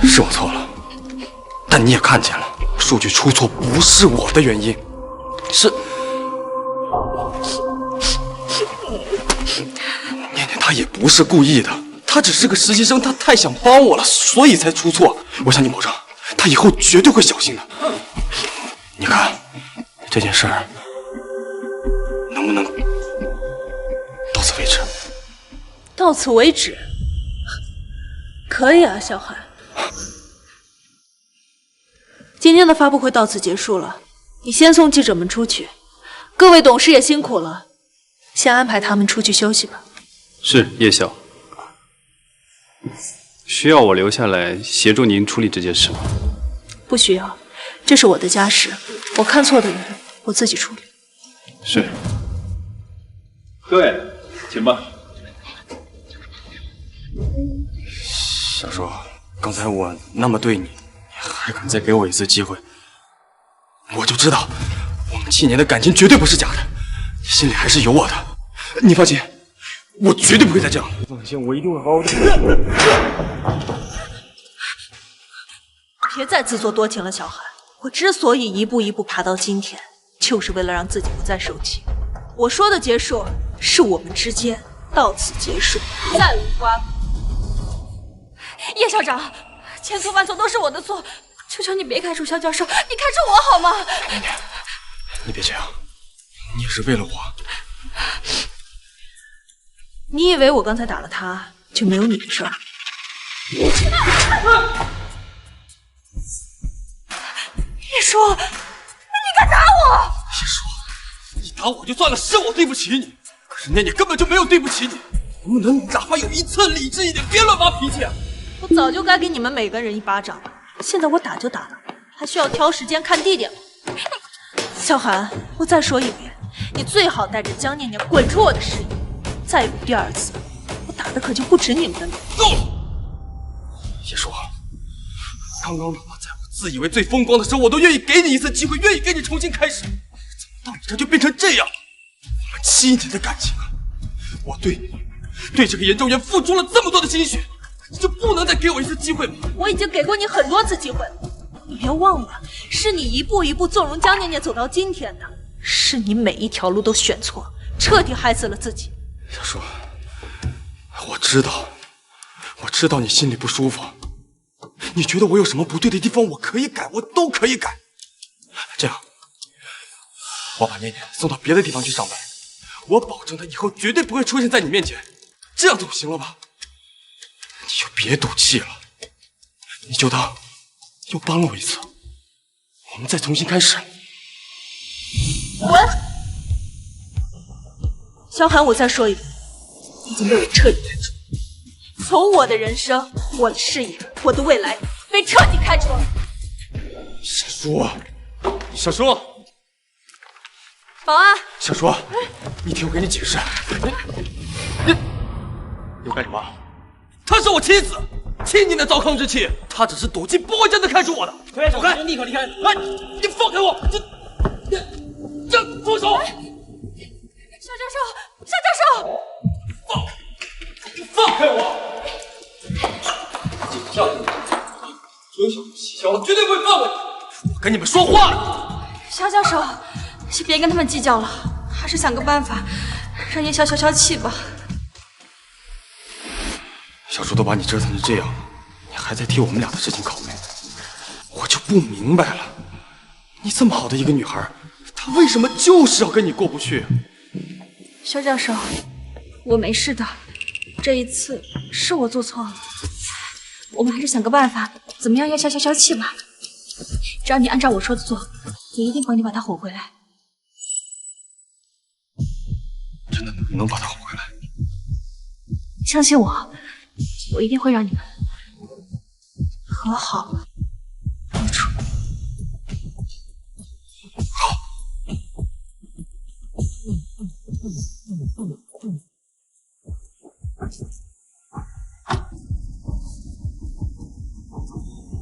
是我错了，但你也看见了，数据出错不是我的原因，是念念她也不是故意的，她只是个实习生，她太想帮我了，所以才出错。我向你保证，她以后绝对会小心的。你看这件事儿能不能到此为止？到此为止，可以啊，小韩。今天的发布会到此结束了，你先送记者们出去，各位董事也辛苦了，先安排他们出去休息吧。是叶校，需要我留下来协助您处理这件事吗？不需要，这是我的家事，我看错的人我自己处理。是。各位，请吧。小叔，刚才我那么对你，你还敢再给我一次机会，我就知道我们7年的感情绝对不是假的，你心里还是有我的。你放心，我绝对不会再这样。放心，我一定会好好的。别再自作多情了，小韩。我之所以一步一步爬到今天，就是为了让自己不再受气。我说的结束，是我们之间到此结束，再无瓜葛。叶校长，千错万错都是我的错，求求你别开除肖教授，你开除我好吗？念念，你别这样，你也是为了我。你以为我刚才打了他，就没有你的事儿？叶叔，你敢打我？叶叔，你打我就算了，是我对不起你，可是念念根本就没有对不起你。能不能哪怕有一寸理智一点，别乱发脾气啊！我早就该给你们每个人一巴掌了，现在我打就打了，还需要挑时间看地点吗？小韩，我再说一遍，你最好带着江念念滚出我的视野，再有第二次，我打的可就不止你们的脸。够了！叶叔，刚刚哪怕在我自以为最风光的时候，我都愿意给你一次机会，愿意跟你重新开始，怎么到你这就变成这样？我们7年的感情啊，我对你，对这个研究员付出了这么多的心血，你就不能再给我一次机会吗？我已经给过你很多次机会了，你别忘了，是你一步一步纵容江念念走到今天的，是你每一条路都选错，彻底害死了自己。小叔，我知道你心里不舒服，你觉得我有什么不对的地方，我可以改，我都可以改。这样，我把念念送到别的地方去上班，我保证她以后绝对不会出现在你面前，这样总行了吧？你就别赌气了，你就当又帮了我一次，我们再重新开始。滚！萧寒，我再说一遍，你已经被我彻底开除，从我的人生、我的事业、我的未来被彻底开除了。小叔，小叔，保安，小叔，你听我给你解释，你干什么？她是我妻子，7年的糟糠之妻，她只是赌气，不会真的开除我的。走开，立刻离开！哎，你放开我！这住手！肖教授，肖教授，放开我！这样子，有小蹊跷，我绝对不会放过你！我跟你们说话了。肖教授，先别跟他们计较了，还是想个办法让叶萧消消气吧。小叔都把你折腾成这样，你还在替我们俩的事情考虑，我就不明白了。你这么好的一个女孩，她为什么就是要跟你过不去？肖教授，我没事的，这一次是我做错了，我们还是想个办法，怎么样要消消气吧。只要你按照我说的做，我一定帮你把她哄回来。真的能把她哄回来？相信我，我一定会让你们和好如初。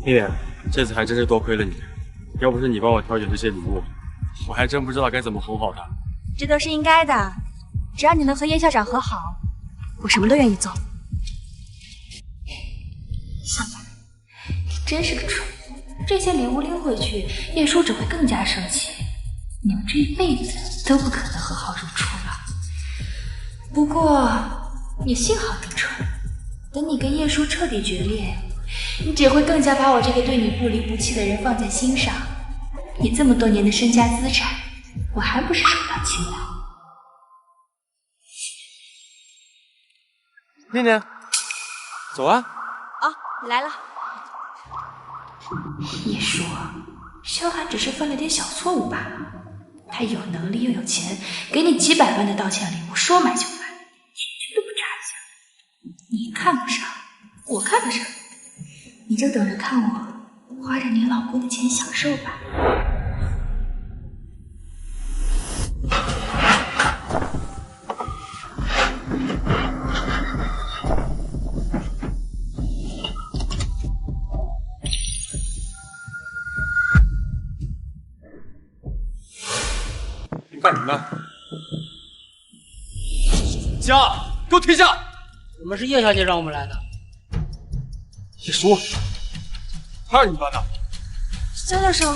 丽丽，这次还真是多亏了你，要不是你帮我挑选这些礼物，我还真不知道该怎么哄好她。这都是应该的，只要你能和叶校长和好，我什么都愿意做。真是个蠢货！这些礼物拎回去，叶叔只会更加生气。你们这一辈子都不可能和浩如初了。不过，也幸好你蠢，等你跟叶叔彻底决裂，你只会更加把我这个对你不离不弃的人放在心上。你这么多年的身家资产，我还不是手到擒来？念念，走啊！来了。叶叔，萧寒只是犯了点小错误罢了。他有能力又有钱，给你几百万的道歉礼物，说买就买，钱都不眨一下。你看不上，我看得上，你就等着看我花着你老公的钱享受吧。干什么呢？家，给我停下！我们是叶小姐让我们来的。叶叔，他是你班的？萧教授，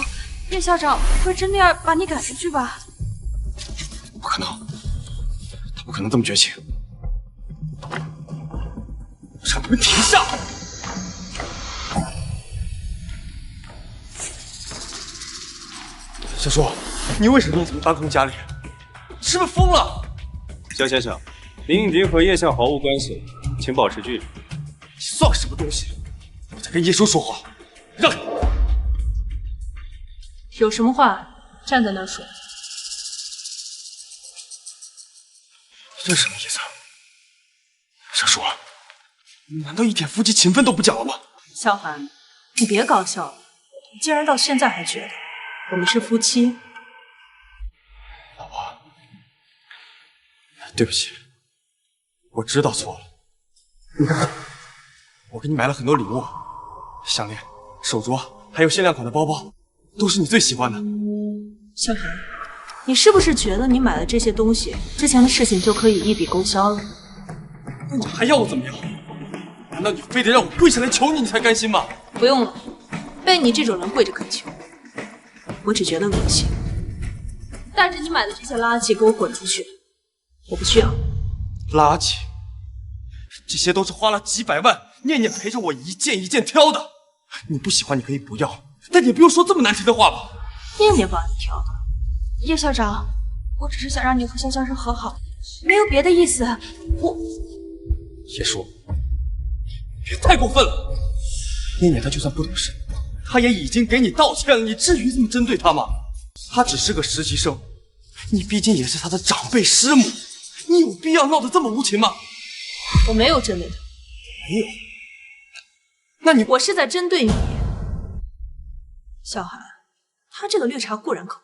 叶校长不会真的要把你赶出去吧？不可能，他不可能这么绝情。让你们停下！小叔，你为什么从当空家里？是不是疯了？萧先生，您已经和叶校毫无关系了，请保持距离。你算个什么东西？我在跟叶叔说话，让开！有什么话站在那儿说。这是什么意思？小叔，你难道一点夫妻情分都不讲了吗？萧寒，你别搞笑了，你竟然到现在还觉得我们是夫妻。老婆，对不起，我知道错了。你看，我给你买了很多礼物，项链、手镯，还有限量款的包包，都是你最喜欢的。萧寒，你是不是觉得你买了这些东西，之前的事情就可以一笔勾销了？那你还要我怎么样？难道你非得让我跪下来求你，你才甘心吗？不用了，被你这种人跪着恳求，我只觉得恶心。带着你买的这些垃圾给我滚出去！我不需要。垃圾，这些都是花了几百万，念念陪着我一件一件挑的。你不喜欢你可以不要，但你也不用说这么难听的话吧。念念帮你挑的。叶校长，我只是想让你和萧教授和好，没有别的意思。叶叔，别太过分了。念念她就算不懂事，她也已经给你道歉了，你至于这么针对她吗？她只是个实习生，你毕竟也是她的长辈师母，你有必要闹得这么无情吗？我没有针对她。没有？那你……我是在针对你，萧寒。他这个绿茶固然可恶，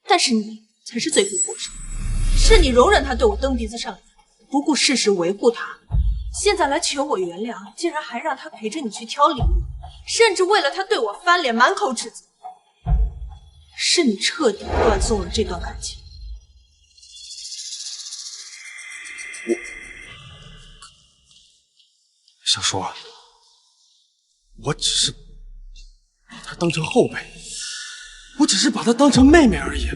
但是你才是罪魁祸首。是你容忍他对我蹬鼻子上脸，不顾事实维护他，现在来求我原谅，竟然还让他陪着你去挑礼物，甚至为了他对我翻脸，满口指责。是你彻底断送了这段感情。小叔，我只是把她当成后辈，我只是把她当成妹妹而已。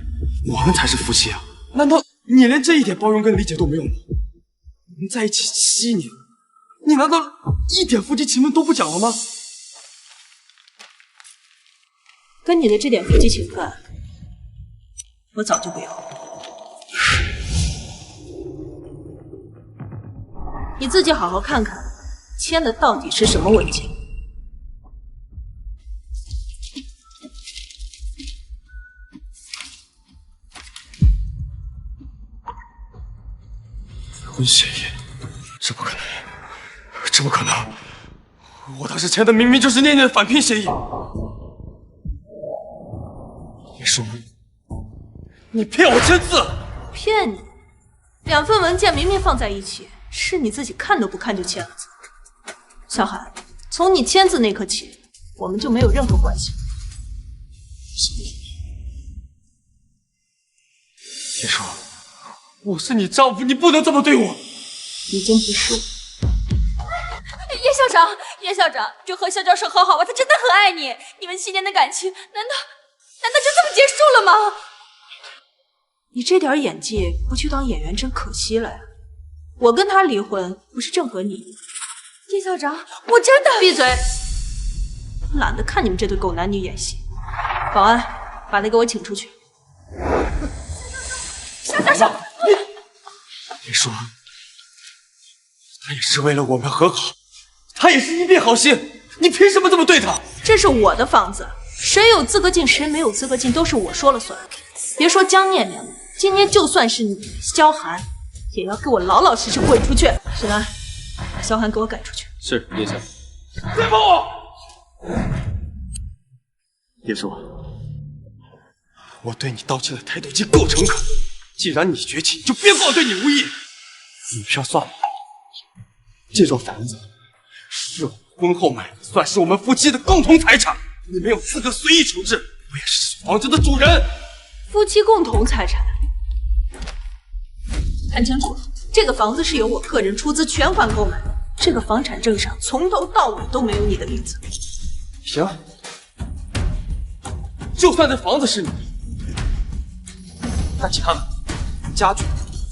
我们才是夫妻啊！难道你连这一点包容跟理解都没有吗？我们在一起7年，你难道一点夫妻情分都不讲了吗？跟你的这点夫妻情分，我早就不要了。你自己好好看看，签的到底是什么文件？离婚协议？这不可能，这不可能！我当时签的明明就是念念的返聘协议。叶叔，你骗我签字！骗你！2份文件明明放在一起，是你自己看都不看就签了字。小寒，从你签字那刻起，我们就没有任何关系。叶叔，我是你丈夫，你不能这么对我。已经不是我。叶校长，叶校长，就和肖教授和好吧，他真的很爱你。你们7年的感情，难道就这么结束了吗？你这点演技不去当演员真可惜了呀！我跟他离婚不是正合你意？叶校长，我真的……闭嘴！懒得看你们这对狗男女演戏。保安，把他给我请出去。肖教授，别说，他也是为了我们和好，他也是一片好心，你凭什么这么对他？这是我的房子，谁有资格进，谁没有资格进，都是我说了算。别说江念念了，今天就算是你萧寒，也要给我老老实实滚出去。沈安，把萧寒给我赶出去。是，叶校。别碰我！叶叔，我对你道歉的态度已经够诚恳，既然你绝情，就别怪我对你无义。女票算了，这幢房子是我婚后买的，算是我们夫妻的共同财产，你没有资格随意处置。我也是房子的主人。夫妻共同财产，看清楚了，这个房子是由我个人出资全款购买的，这个房产证上从头到尾都没有你的名字。行，就算这房子是你的，那其他的家具、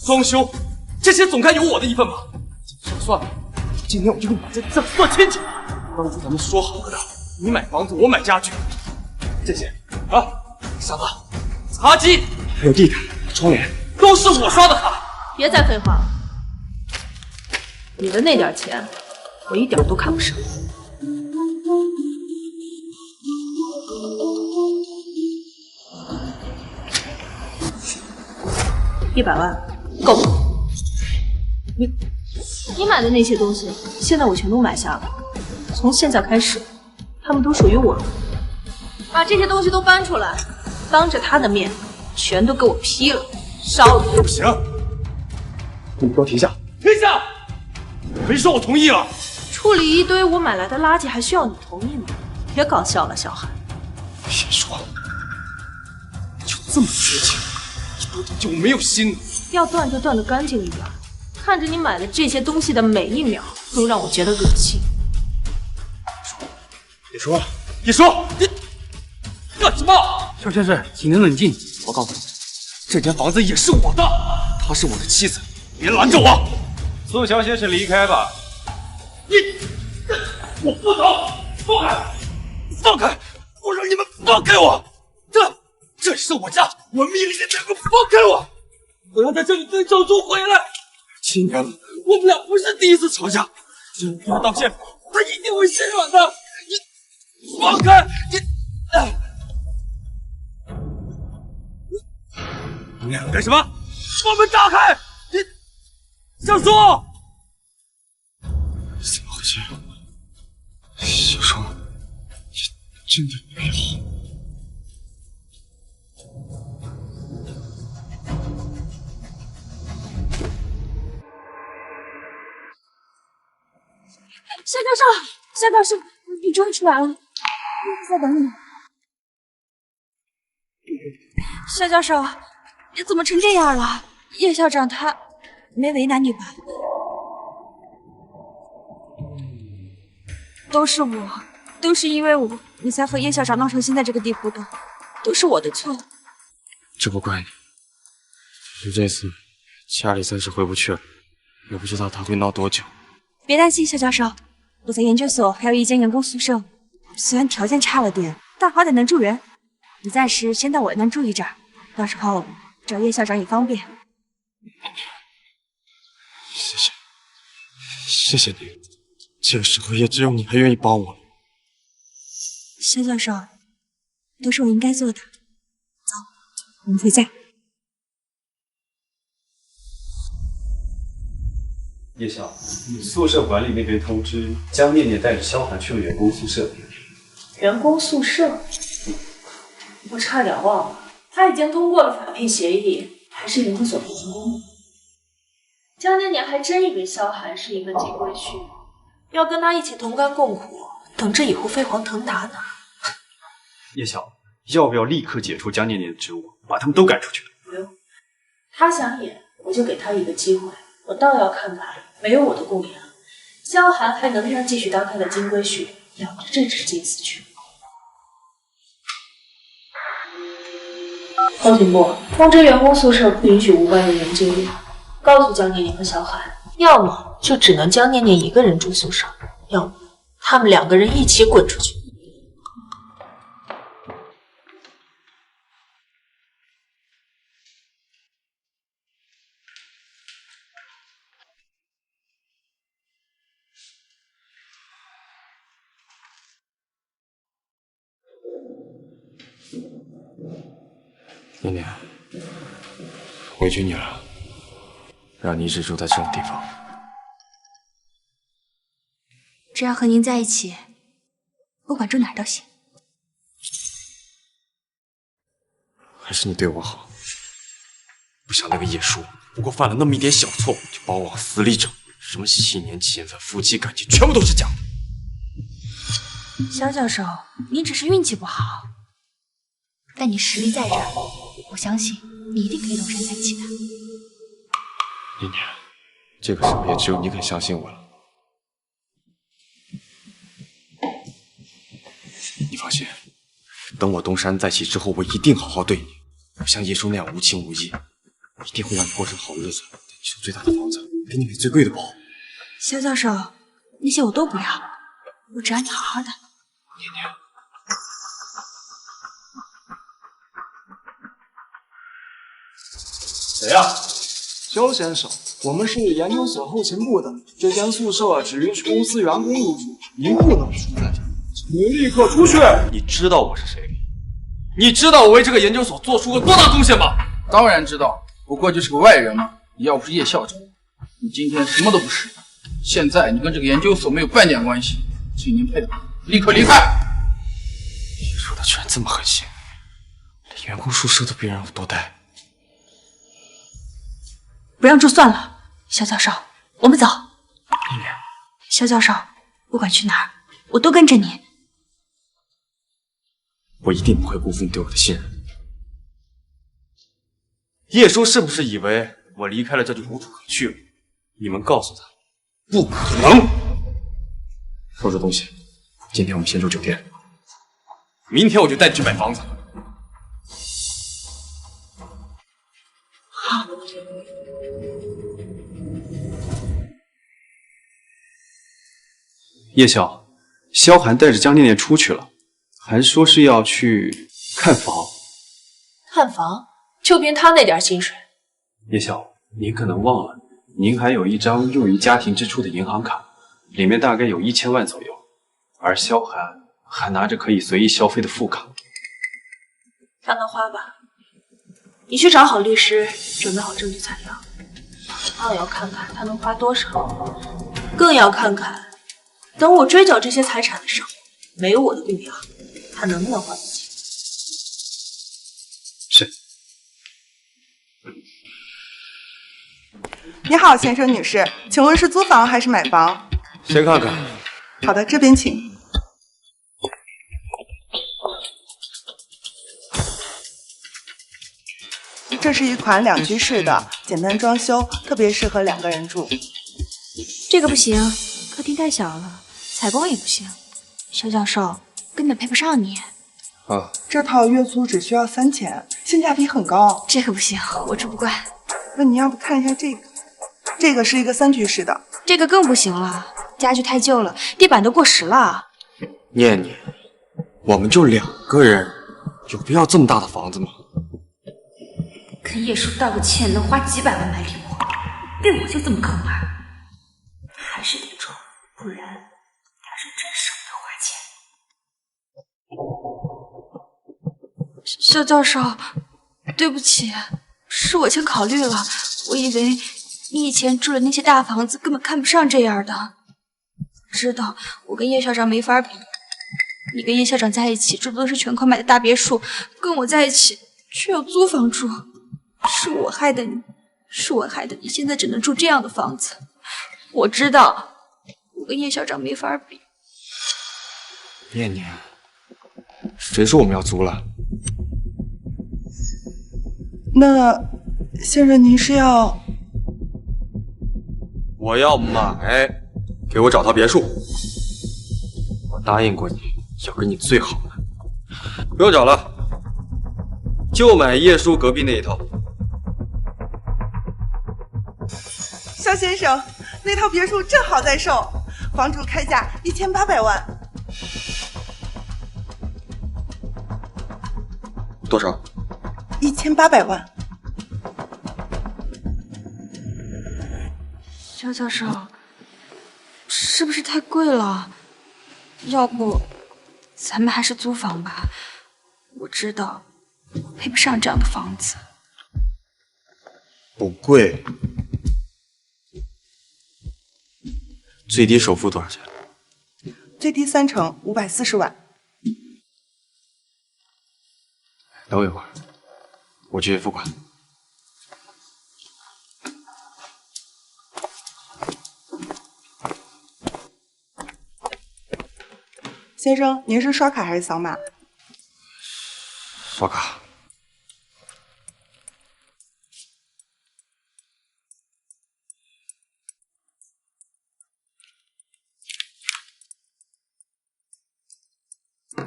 装修这些总该有我的一份吧？算了，今天我就跟你把这账算清楚。当初咱们说好的，你买房子，我买家具，这些啊，沙发、茶几，还有地毯、窗帘，都是我刷的卡。别再废话了，你的那点钱，我一点都看不上。100万够。你买的那些东西，现在我全都买下了。从现在开始，他们都属于我了。把这些东西都搬出来，当着他的面，全都给我劈了，烧了。不行，你给我停下！停下！没说我同意了。处理一堆我买来的垃圾，还需要你同意吗？别搞笑了，小韩。别说，就这么绝情，一点就没有心了。要断就断得干净一点。看着你买的这些东西的每一秒，都让我觉得恶心。别说了，别说，你干什么？肖先生，请您冷静。我告诉你，这间房子也是我的，她是我的妻子，别拦着我。宋肖先生离开吧。我不走，放开，放开！我让你们放开我！这是我家，我命令你们给我放开我！我要在这里跟小猪回来。7年了，我们俩不是第一次吵架，只要跟他道歉，他一定会心软的。你放开！你俩干什么？把门打开！你，小猪！怎么回事？小双，你真的没好。肖教授，肖教授，你终于出来了，我在等你。肖教授，你怎么成这样了？叶校长他没为难你吧？都是我，都是因为我，你才和叶校长闹成现在这个地步的，都是我的错。这不怪你，只是这次家里暂时回不去了，也不知道他会闹多久。别担心，肖教授，我在研究所还有一间员工宿舍，虽然条件差了点，但好歹能住人。你暂时先到我那住一阵，到时候找叶校长也方便。谢谢，谢谢你。这个时候也只有你还愿意帮我。肖教授，都是我应该做的。走，我们回家。叶晓，你宿舍管理那边通知，江念念带着萧寒去了员工宿舍。员工宿舍？我差点忘了，他已经通过了返聘协议，还是研究所培训工。江念念还真以为萧寒是一个金龟婿，要跟他一起同甘共苦，等着以后飞黄腾达呢。叶晓，要不要立刻解除江念念的职务，把他们都赶出去？不用，他想演，我就给他一个机会。我倒要看看，没有我的供养，萧寒还能让继续当他的金龟婿，养着这只金丝雀。后勤部通知员工宿舍不允许无关人员进入，告诉江念念和小海，要么就只能江念念一个人住宿舍，要么他们2个人一起滚出去。念念，委屈你了，让你一直住在这种地方。只要和您在一起，不管住哪儿都行。还是你对我好，不像那个叶叔，不过犯了那么一点小错就把我往死里整，什么7年7分、夫妻感情，全部都是假的。萧教授，您只是运气不好，但你实力在这儿，我相信你一定可以东山再起的。念念，这个时候也只有你肯相信我了。你放心，等我东山再起之后，我一定好好对你，不像叶叔那样无情无义，一定会让你过上好日子，带你住最大的房子，给你买最贵的包。萧教授，那些我都不要，我只要你好好的。念念，谁呀？萧先生，我们是研究所后勤部的，这间宿舍只允许公司员工入住，您不能住在这，请您立刻出去！你知道我是谁？你知道我为这个研究所做出过多大贡献吗？当然知道，不过就是个外人嘛。你要不是叶校长，你今天什么都不是。现在你跟这个研究所没有半点关系，请您配合，立刻离开。叶叔他居然这么狠心，连员工宿舍都别让我多待。不让住算了，萧教授，我们走。念念，萧教授，不管去哪儿，我都跟着你。我一定不会辜负你对我的信任。叶叔是不是以为我离开了这就无处可去了？你们告诉他，不可能。收拾东西，今天我们先住酒店，明天我就带你去买房子。好。叶晓，萧寒带着江念念出去了，还说是要去看房。看房？就凭他那点薪水？叶晓，您可能忘了，您还有一张用于家庭支出的银行卡，里面大概有1000万左右，而萧寒还拿着可以随意消费的副卡。让他花吧，你去找好律师，准备好证据材料。我要看看他能花多少，更要看看等我追缴这些财产的时候，没有我的供养，他能不能还得起？是。你好，先生女士，请问是租房还是买房？先看看。好的，这边请。这是一款2居室的，简单装修，特别适合2个人住。这个不行，客厅太小了，采光也不行。萧教授根本配不上你。啊，这套月租只需要3000，性价比很高。这个不行，我住不惯。那你要不看一下这个？这个是一个3居室的。这个更不行了，家具太旧了，地板都过时了。念念，我们就2个人，有必要这么大的房子吗？跟叶叔道个歉，能花几百万买礼物，对我就这么坑儿，还是得住，不然他是真舍不得花钱。萧教授，对不起，是我先考虑了，我以为你以前住的那些大房子根本看不上这样的。知道我跟叶校长没法比，你跟叶校长在一起住的都是全款买的大别墅，跟我在一起却要租房住。是我害的你，是我害的你，现在只能住这样的房子。我知道，我跟叶校长没法比。念念，谁说我们要租了？那先生您是要？我要买。给我找套别墅。我答应过你要给你最好的，不用找了，就买叶叔隔壁那一套。肖先生，那套别墅正好在售，房主开价1800万。多少？1800万。肖教授，是不是太贵了？要不咱们还是租房吧？我知道我配不上这样的房子。不贵，最低首付多少钱？最低3成，540万。等我一会儿，我去付款。先生，您是刷卡还是扫码？刷卡。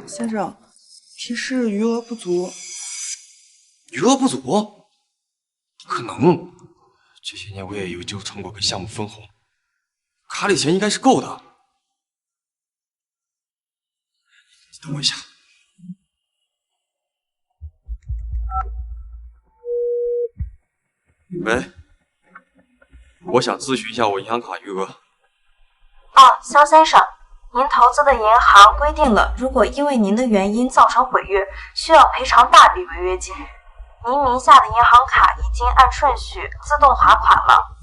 先生，提示余额不足。余额不足？不可能！这些年我也有纠缠过给项目分红，卡里钱应该是够的。等我一下。喂，我想咨询一下我银行卡余额。肖先生，您投资的银行规定了，如果因为您的原因造成毁约，需要赔偿大笔违约金。您名下的银行卡已经按顺序自动划款了。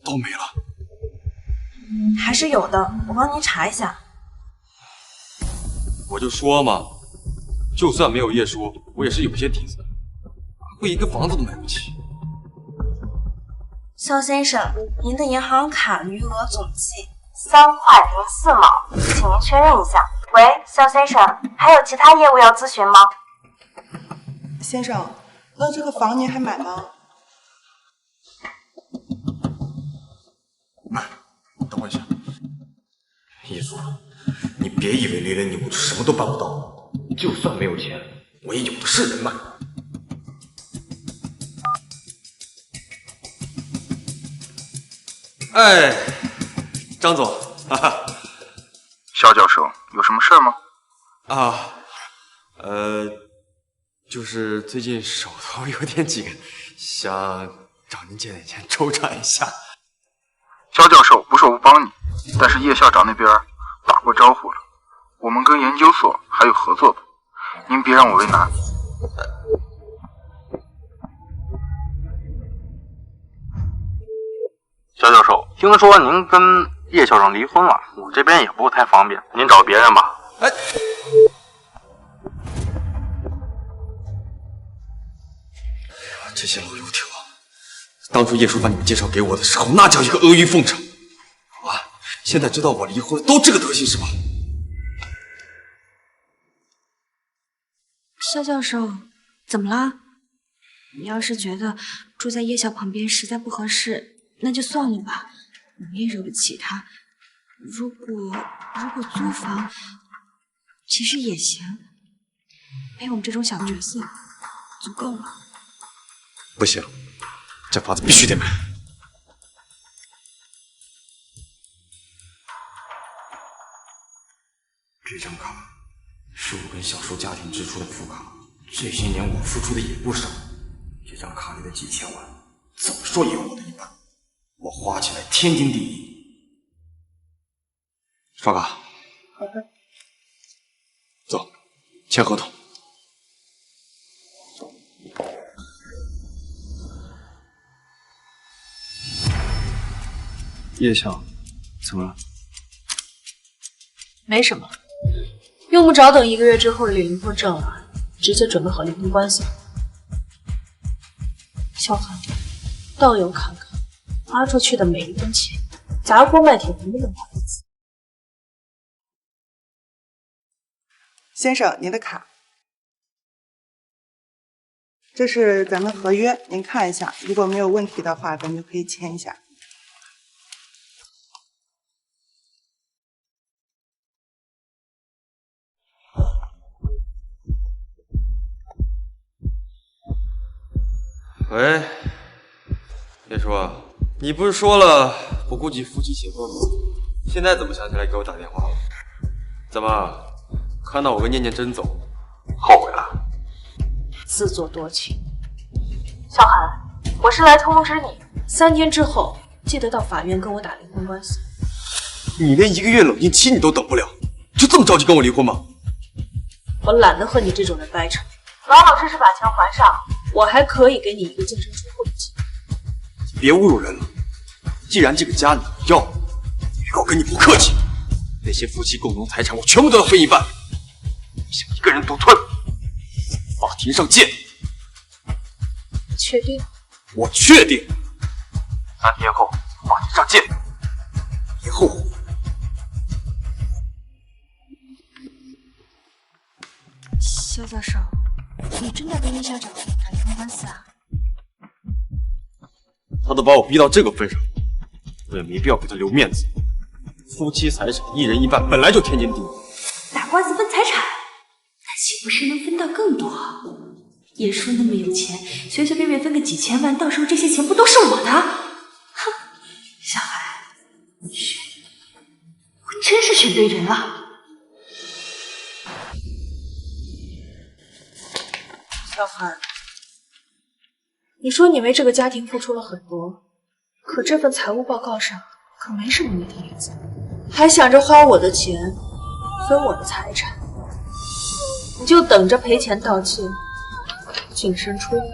都没了？还是有的，我帮您查一下。我就说嘛，就算没有叶叔，我也是有些底子的，会一个房子都买不起。肖先生，您的银行卡余额总计3块04毛，请您确认一下。喂，肖先生，还有其他业务要咨询吗？先生，那这个房您还买吗？等我一下，叶叔，你别以为离了你我就什么都办不到，就算没有钱，我也有的是人脉。哎，张总，哈哈，肖教授，有什么事吗？就是最近手头有点紧，想找您借点钱周转一下。肖教授，不是我不帮你，但是叶校长那边打过招呼了，我们跟研究所还有合作的，您别让我为难。肖教授，听说您跟叶校长离婚了，我这边也不太方便，您找别人吧。这些老油条，当初叶叔把你们介绍给我的时候，那叫一个阿谀奉承。现在知道我离婚了，都这个德行是吧？肖教授，怎么了？你要是觉得住在叶校旁边实在不合适，那就算了吧，你也惹不起他。如果租房，其实也行，陪我们这种小角色足够了。不行，这房子必须得买。这张卡是我跟小叔家庭支出的副卡，这些年我付出的也不少。这张卡里的几千万，怎么说也有我的一半，我花起来天经地义。刷卡。好的。走，签合同。叶晓，怎么了？没什么，用不着等1个月之后领离婚证了，直接准备好离婚关系。萧寒，倒有看看，花出去的每一分钱，砸锅卖铁的那么好意思。先生，您的卡，这是咱们合约，您看一下，如果没有问题的话，咱们就可以签一下。喂，叶叔，你不是说了不顾及夫妻情分吗？现在怎么想起来给我打电话了？怎么看到我跟念念真走，后悔了？自作多情。小韩，我是来通知你，3天之后记得到法院跟我打离婚官司。你连1个月冷静期你都等不了，就这么着急跟我离婚吗？我懒得和你这种人掰扯，老老实实把钱还上，我还可以给你一个净身出户的机会。别侮辱人了，既然这个家你要，预告跟你不客气，那些夫妻共同财产我全部都要分一半，你想一个人独吞？法庭上见。确定？我确定。3天后法庭上见，别后悔。肖教授，你真的跟叶校长打离婚官司啊？他都把我逼到这个份上，我也没必要给他留面子。夫妻财产1人1半，本来就天经地义。打官司分财产，那岂不是能分到更多？叶叔那么有钱，随随便便分个几千万，到时候这些钱不都是我的？哼，小孩，选，我真是选对人了。小韩，你说你为这个家庭付出了很多，可这份财务报告上可没什么你的影子，还想着花我的钱，分我的财产，你就等着赔钱道歉，净身出户。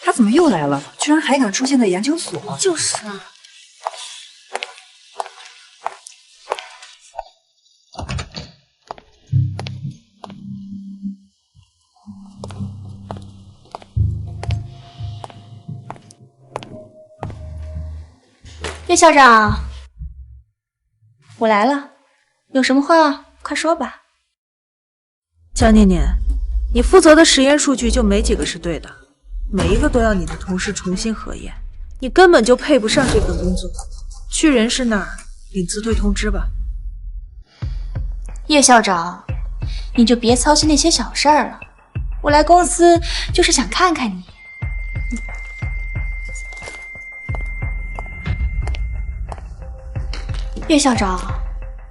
他怎么又来了？居然还敢出现在研究所？就是啊。叶校长，我来了，有什么话快说吧。江念念，你负责的实验数据就没几个是对的，每一个都要你的同事重新核验，你根本就配不上这份工作，去人事那儿领辞退通知吧。叶校长，你就别操心那些小事儿了，我来公司就是想看看你。叶校长，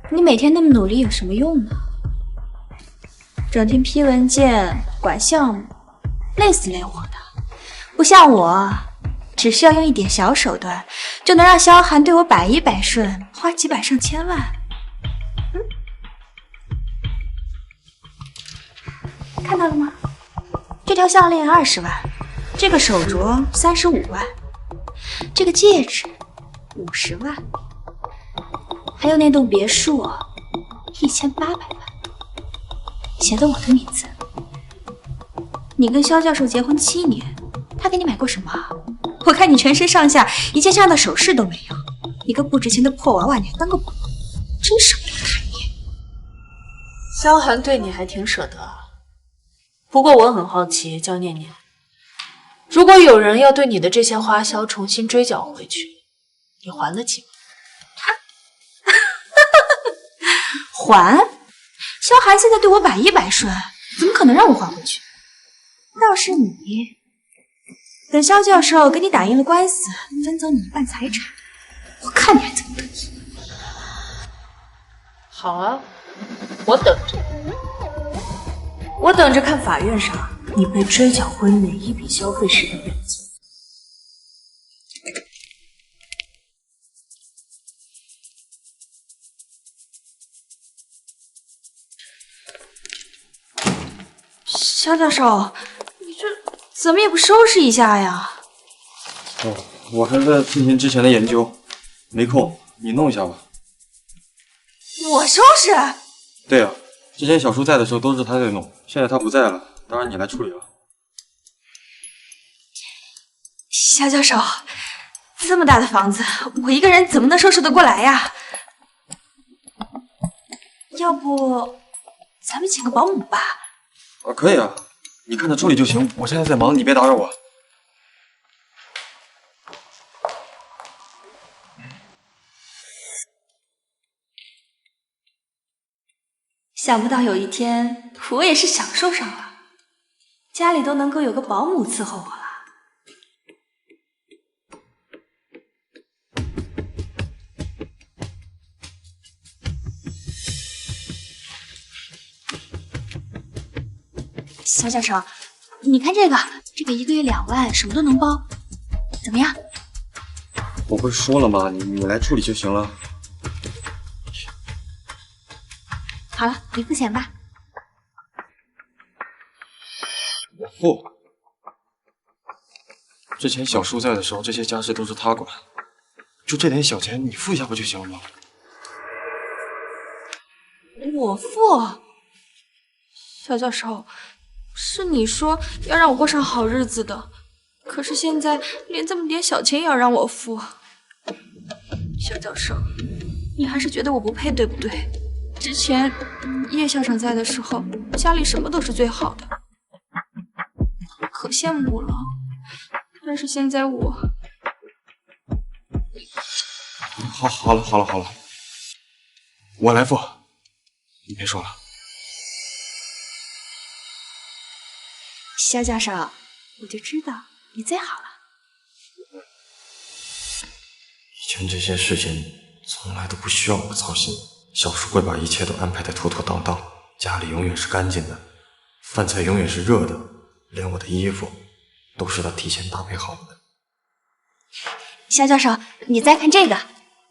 你每天那么努力有什么用呢？整天批文件、管项目，累死累活的。不像我，只需要用一点小手段，就能让萧寒对我百依百顺，花几百上千万。看到了吗？这条项链20万，这个手镯35万，这个戒指50万。还有那栋别墅，1800万，写的我的名字。你跟萧教授结婚7年，他给你买过什么？我看你全身上下一件这样的首饰都没有，一个不值钱的破娃娃你还当个宝，真舍不得看一眼。萧寒对你还挺舍得，不过我很好奇，江念念，如果有人要对你的这些花销重新追缴回去，你还得起吗？还？萧寒现在对我百依百顺，怎么可能让我还回去？倒是你，等萧教授给你打赢了官司，分走你一半财产，我看你还怎么得意。好啊，我等着，我等着看法院上你被追缴回哪一笔消费时的表情。萧教授，你这怎么也不收拾一下呀？哦，我还在进行之前的研究，没空，你弄一下吧。我收拾？对呀，之前小叔在的时候都是他在弄，现在他不在了，当然你来处理了。萧教授，这么大的房子，我一个人怎么能收拾得过来呀？要不咱们请个保姆吧？可以啊，你看着处理就行，我现在在忙，你别打扰我。想不到有一天我也是享受上了，家里都能够有个保姆伺候我了。肖教授，你看这个1个月2万，什么都能包，怎么样？我不是说了吗？你来处理就行了。好了，你付钱吧。我付。之前小叔在的时候，这些家事都是他管，就这点小钱，你付一下不就行了吗？我付。肖教授，是你说要让我过上好日子的，可是现在连这么点小钱也要让我付。肖教授，你还是觉得我不配对不对？之前叶校长在的时候，家里什么都是最好的，可羡慕了。但是现在我……好了，我来付，你别说了。肖教授，我就知道你最好了。以前这些事情从来都不需要我操心，小叔会把一切都安排得妥妥当当，家里永远是干净的，饭菜永远是热的，连我的衣服都是他提前搭配好的。肖教授，你再看这个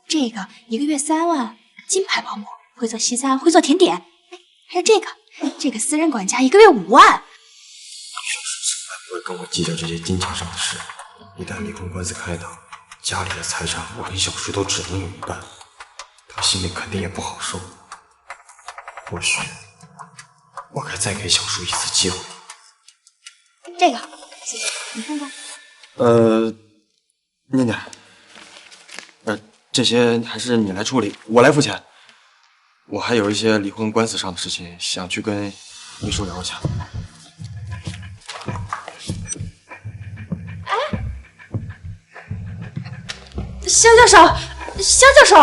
1个月3万，金牌保姆，会做西餐，会做甜点。还有这个私人管家，1个月5万。小叔从来不会跟我计较这些金钱上的事，一旦离婚官司开打，家里的财产我跟小叔都只能有一半，他心里肯定也不好受。或许我该再给小叔一次机会。这个，谢谢，你看看。念念，这些还是你来处理，我来付钱。我还有一些离婚官司上的事情，想去跟秘书聊一下。肖教授，肖教授，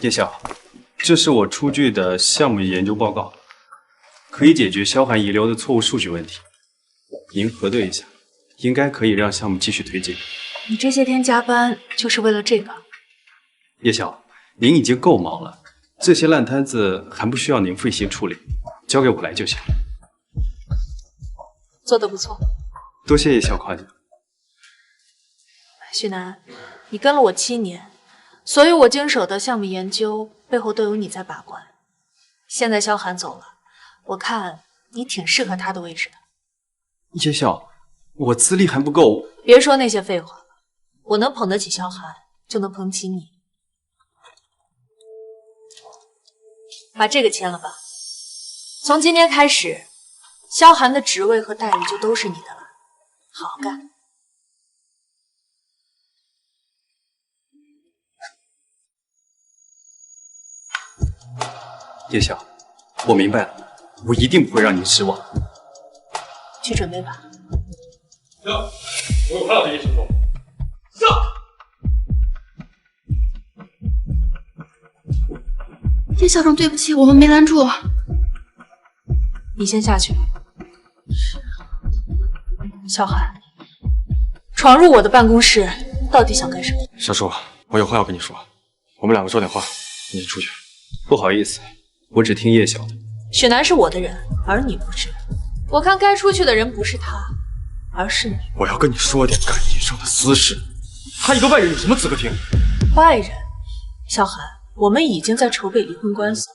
叶晓，这是我出具的项目研究报告，可以解决萧寒遗留的错误数据问题。您核对一下，应该可以让项目继续推进。你这些天加班就是为了这个？叶晓，您已经够忙了，这些烂摊子还不需要您费心处理，交给我来就行。做得不错。多谢叶晓夸奖。许南，你跟了我7年，所有我经手的项目研究背后都有你在把关。现在萧寒走了，我看你挺适合他的位置的。叶晓，我资历还不够。别说那些废话了，我能捧得起萧寒，就能捧起你。把这个签了吧。从今天开始，萧寒的职位和待遇就都是你的了。好好干。叶晓，我明白了，我一定不会让您失望。去准备吧。我有话要对叶师傅。上。叶校长，对不起，我们没拦住。你先下去。萧寒，闯入我的办公室，到底想干什么？小叔，我有话要跟你说，我们2个说点话，你先出去。不好意思，我只听叶晓的。许南是我的人，而你不是。我看该出去的人不是他，而是你。我要跟你说点感情上的私事，他一个外人有什么资格听？外人？萧寒，我们已经在筹备离婚官司，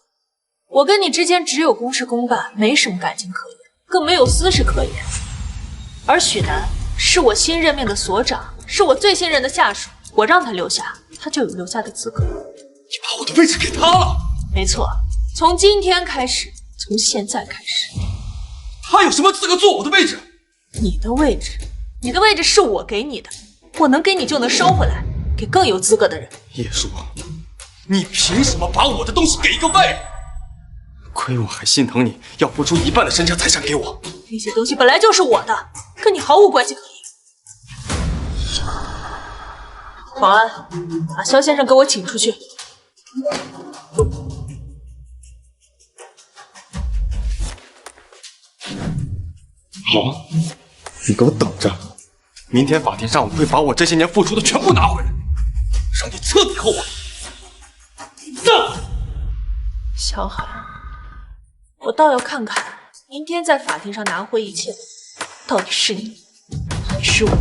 我跟你之间只有公事公办，没什么感情可言，更没有私事可言。而许南是我新任命的所长，是我最信任的下属，我让他留下，他就有留下的资格。你把我的位置给他了？没错，从今天开始，从现在开始，他有什么资格坐我的位置？你的位置，你的位置是我给你的，我能给你就能收回来，给更有资格的人。叶叔，你凭什么把我的东西给一个外人？亏我还心疼你，要付出1半的身家财产给我。那些东西本来就是我的，跟你毫无关系可言。保安，把肖先生给我请出去。好，你给我等着，明天法庭上我会把我这些年付出的全部拿回来，让你彻底后悔。萧寒，我倒要看看明天在法庭上拿回一切的到底是你还是我。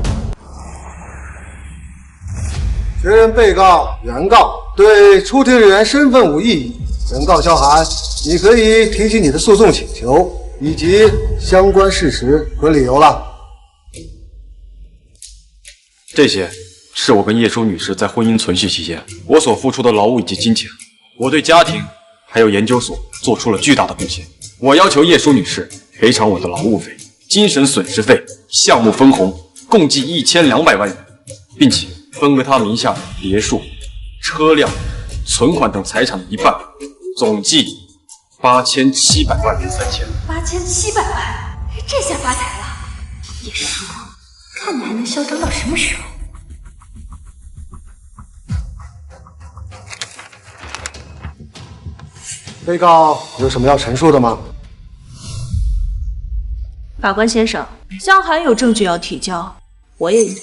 确认被告、原告对出庭人员身份无异议。原告萧寒，你可以提起你的诉讼请求以及相关事实和理由了。这些是我跟叶舒女士在婚姻存续期间我所付出的劳务以及金钱，我对家庭还有研究所做出了巨大的贡献。我要求叶舒女士赔偿我的劳务费、精神损失费、项目分红共计1200万元，并且分为她名下的别墅、车辆、存款等财产的一半，总计8700万元3千。8700万，这下发财了！叶舒，看你还能嚣张到什么时候？被告有什么要陈述的吗？法官先生，萧寒有证据要提交，我也有。你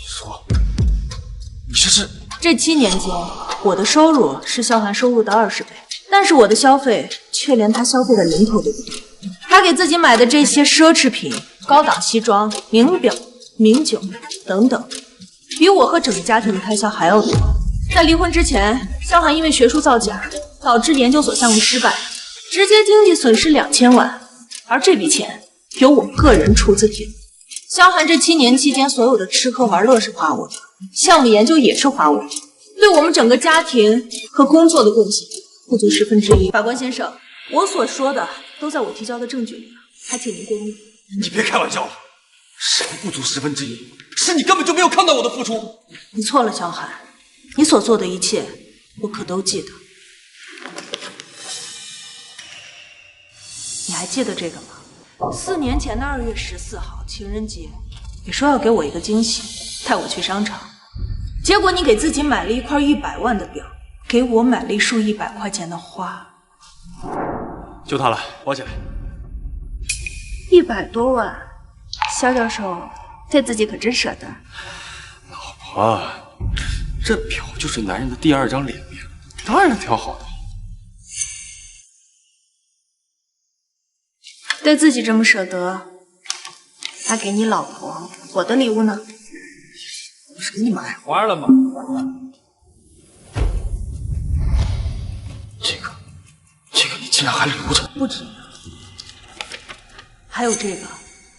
说，你这是？这7年间，我的收入是萧寒收入的20倍，但是我的消费却连他消费的零头都不到。他给自己买的这些奢侈品、高档西装、名表、名酒等等，比我和整个家庭的开销还要多。在离婚之前，萧寒因为学术造假，导致研究所项目失败，直接经济损失2000万，而这笔钱由我个人出资贴。萧寒这7年期间所有的吃喝玩乐是花我的，项目研究也是花我的，对我们整个家庭和工作的贡献不足1/10。法官先生，我所说的都在我提交的证据里了，还请您过目。你别开玩笑了，什么不足1/10？是你根本就没有看到我的付出。你错了，萧寒，你所做的一切我可都记得。你还记得这个吗？4年前的2月14号情人节，你说要给我一个惊喜，带我去商场，结果你给自己买了一块100万的表，给我买了一束100块钱的花。就他了，包起来。100多万，萧教授对自己可真舍得。老婆，这表就是男人的第2张脸面，当然挑好的。对自己这么舍得，那给你老婆我的礼物呢？不是给你买花了吗？这个你竟然还留着？不止，还有这个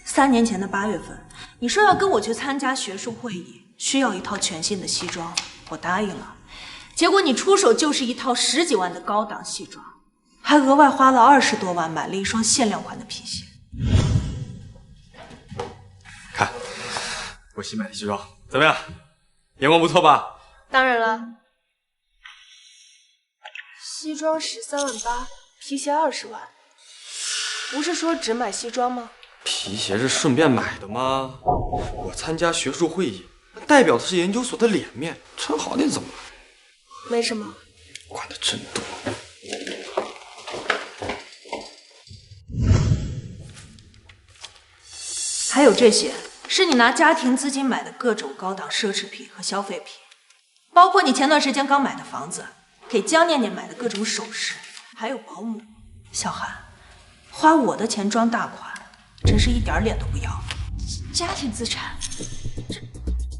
，3年前的8月份，你说要跟我去参加学术会议，需要一套全新的西装，我答应了。结果你出手就是一套10几万的高档西装，还额外花了20多万买了一双限量款的皮鞋。看，我新买的西装怎么样？眼光不错吧？当然了，西装13万8，皮鞋20万，不是说只买西装吗？皮鞋是顺便买的吗？我参加学术会议，代表的是研究所的脸面，穿好点怎么了？没什么。管得真多。还有这些，是你拿家庭资金买的各种高档奢侈品和消费品，包括你前段时间刚买的房子，给江念念买的各种首饰，还有保姆。小韩，花我的钱装大款，真是一点脸都不要。家庭资产，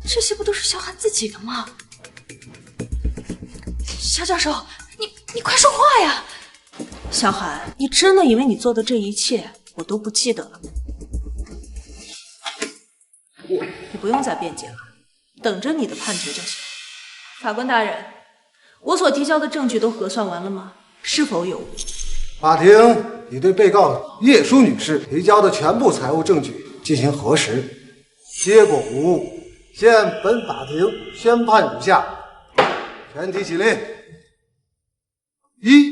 这些不都是萧寒自己的吗？萧教授，你快说话呀！小韩，你真的以为你做的这一切我都不记得了吗？你不用再辩解了，等着你的判决就行。法官大人，我所提交的证据都核算完了吗？是否有误？法庭已对被告叶舒女士提交的全部财务证据进行核实，结果无误。现本法庭宣判如下：全体起立。一、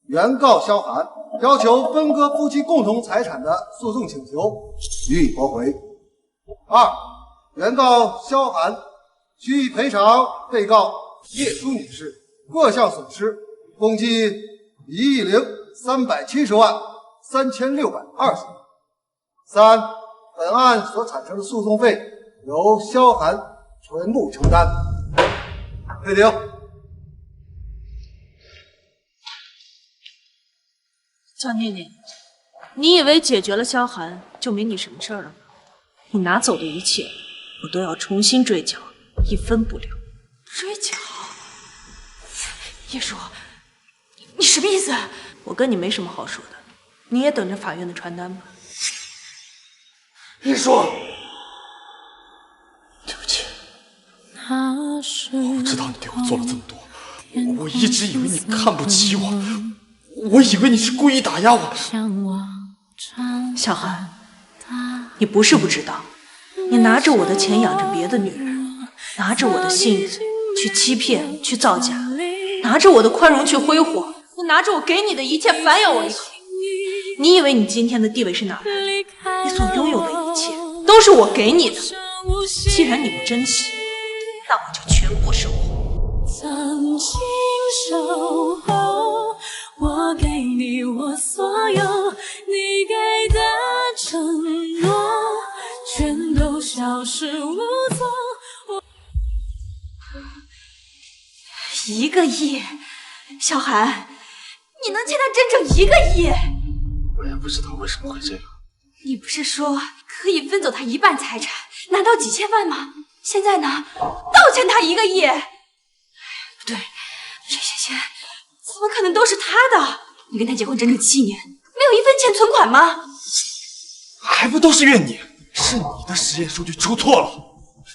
原告萧寒要求分割夫妻共同财产的诉讼请求予以驳回。2. 原告萧寒需赔偿被告叶舒女士各项损失，共计1亿370万3620。3. 本案所产生的诉讼费由萧寒全部承担。退庭。江念念，你以为解决了萧寒就没你什么事儿了吗？你拿走的一切，我都要重新追缴，一分不留。追缴？叶叔，你什么意思？我跟你没什么好说的，你也等着法院的传单吧。叶叔，对不起，我知道你对我做了这么多，我一直以为你看不起我，我以为你是故意打压我。小寒，你不是不知道，你拿着我的钱养着别的女人，拿着我的信任去欺骗、去造假，拿着我的宽容去挥霍，你拿着我给你的一切反咬我一口。你以为你今天的地位是哪来的？你所拥有的一切都是我给你的。既然你不珍惜，那我就全部收获。曾经守候，我给你我所有，你给的承诺全都消失无踪。1个亿，小寒，你能欠他整整1个亿？我也不知道为什么会这样。你不是说可以分走他1半财产，拿到几千万吗？现在呢，倒欠他1个亿。不对，这些钱怎么可能都是他的？你跟他结婚整整7年，没有1分钱存款吗？还不都是怨你？是你的实验数据出错了，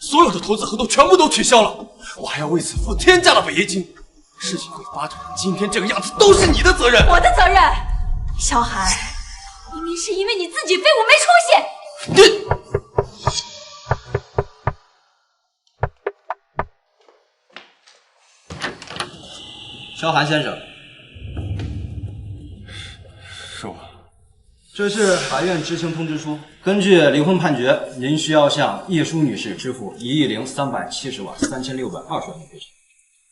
所有的投资合同全部都取消了，我还要为此付天价的违约金。事情会发展成今天这个样子，都是你的责任。我的责任。萧寒，明明是因为你自己废物没出息。萧寒先生，是我。这是法院执行通知书。根据离婚判决，您需要向叶舒女士支付1亿370万3620元赔偿。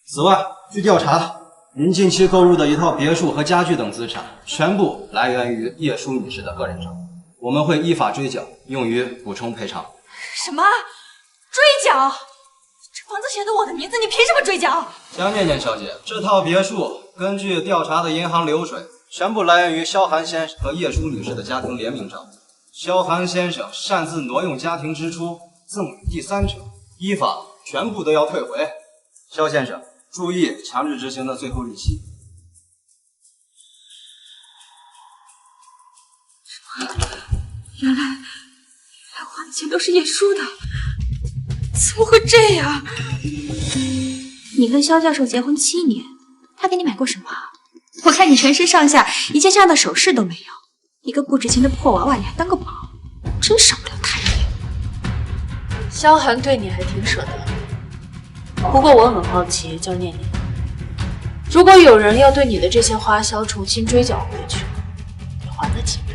此外，据调查，您近期购入的一套别墅和家具等资产，全部来源于叶舒女士的个人账户，我们会依法追缴，用于补充赔偿。什么？追缴？这房子写的我的名字，你凭什么追缴？江念念小姐，这套别墅根据调查的银行流水，全部来源于萧寒先生和叶舒女士的家庭联名账户。萧寒先生擅自挪用家庭支出，赠与第三者，依法全部都要退回。萧先生，注意强制执行的最后日期。原来我花的钱都是叶舒的，怎么会这样？你跟萧教授结婚7年，他给你买过什么？我看你全身上下一件这样的首饰都没有，一个不值钱的破娃娃你还当个宝，真赏不了他一眼。萧寒对你还挺舍得，不过我很好奇，江念念，如果有人要对你的这些花销重新追缴回去，你还得起吗？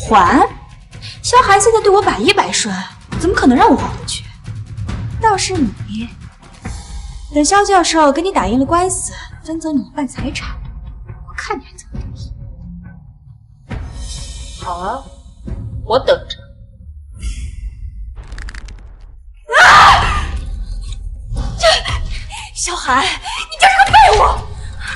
还？萧寒现在对我百依百顺，怎么可能让我还回去？倒是你，等萧教授跟你打赢了官司，分走你1半财产，我看你还怎么得意。好啊，我等着。萧寒，你就是个废物！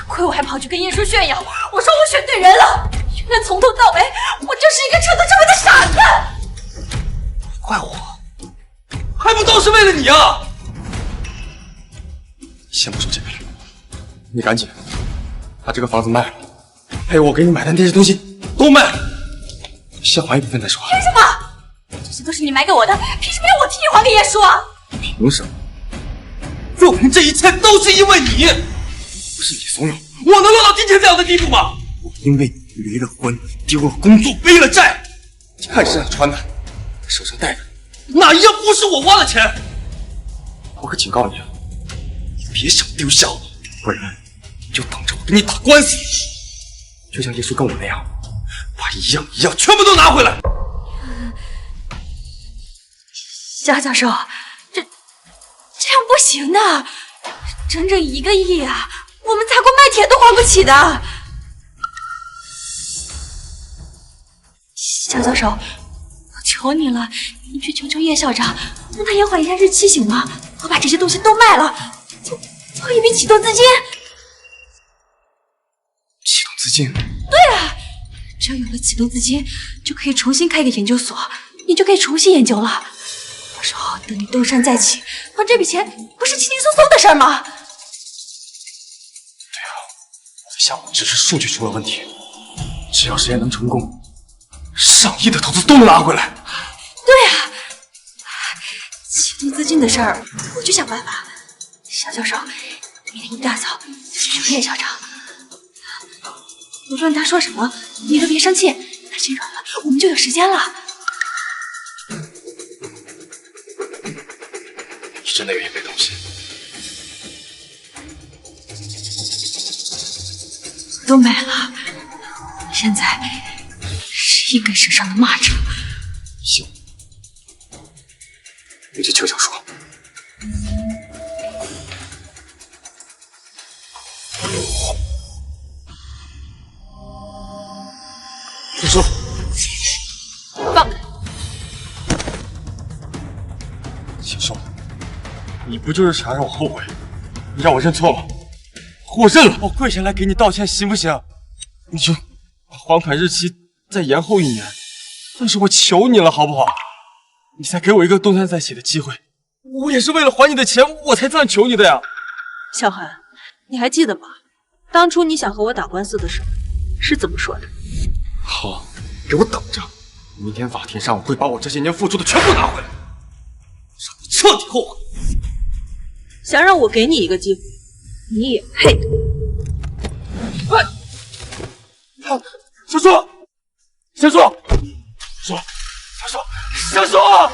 亏我还跑去跟叶舒炫耀，我说我选对人了，原来从头到尾我就是一个彻头彻尾的傻子。怪我，还不都是为了你啊！先不说这个了，你赶紧把这个房子卖了，还有我给你买的那些东西都卖了，先还一部分再说。凭什么？这些都是你买给我的，凭什么要我替你还给叶舒啊？凭什么？若凭这一切都是因为你，不是你怂恿我能落到今天这样的地步吗？我因为你离了婚，丢了工作，背了债，你看身上穿的，手上戴的，哪一样不是我花的钱？我可警告你，你别想丢下我，不然你就等着我跟你打官司，就像叶舒跟我那样，把一样一样全部都拿回来。肖教授，这样不行的，整整1个亿啊，我们砸锅卖铁都还不起的。肖教授，我求你了，你去求求叶校长，让他延缓一下日期行吗？我把这些东西都卖了，做一笔启动资金。启动资金？对啊，只要有了启动资金，就可以重新开个研究所，你就可以重新研究了。到时候等你东山再起，还这笔钱不是轻轻松松的事儿吗？对啊，我的项目只是数据出了问题，只要实验能成功，上亿的投资都能拿回来。对啊，启动资金的事儿我去想办法。肖教授，明天一大早就去找叶校长，无论他说什么，你都别生气，他心软了，我们就有时间了。你真的愿意背东西？都买了，现在是一根绳上的蚂蚱。行，你去求小说。小说，放开！小说，你不就是想让我后悔？你让我认错吗？我认了，我跪下来给你道歉，行不行？你就把还款日期再延后1年，但是我求你了，好不好？你再给我一个东山再起的机会，我也是为了还你的钱，我才这样求你的呀。小韩，你还记得吗？当初你想和我打官司的时候是怎么说的？好，给我等着，明天法庭上我会把我这些年付出的全部拿回来，让你彻底后悔。想让我给你一个机会，你也配？小说，小说，小说！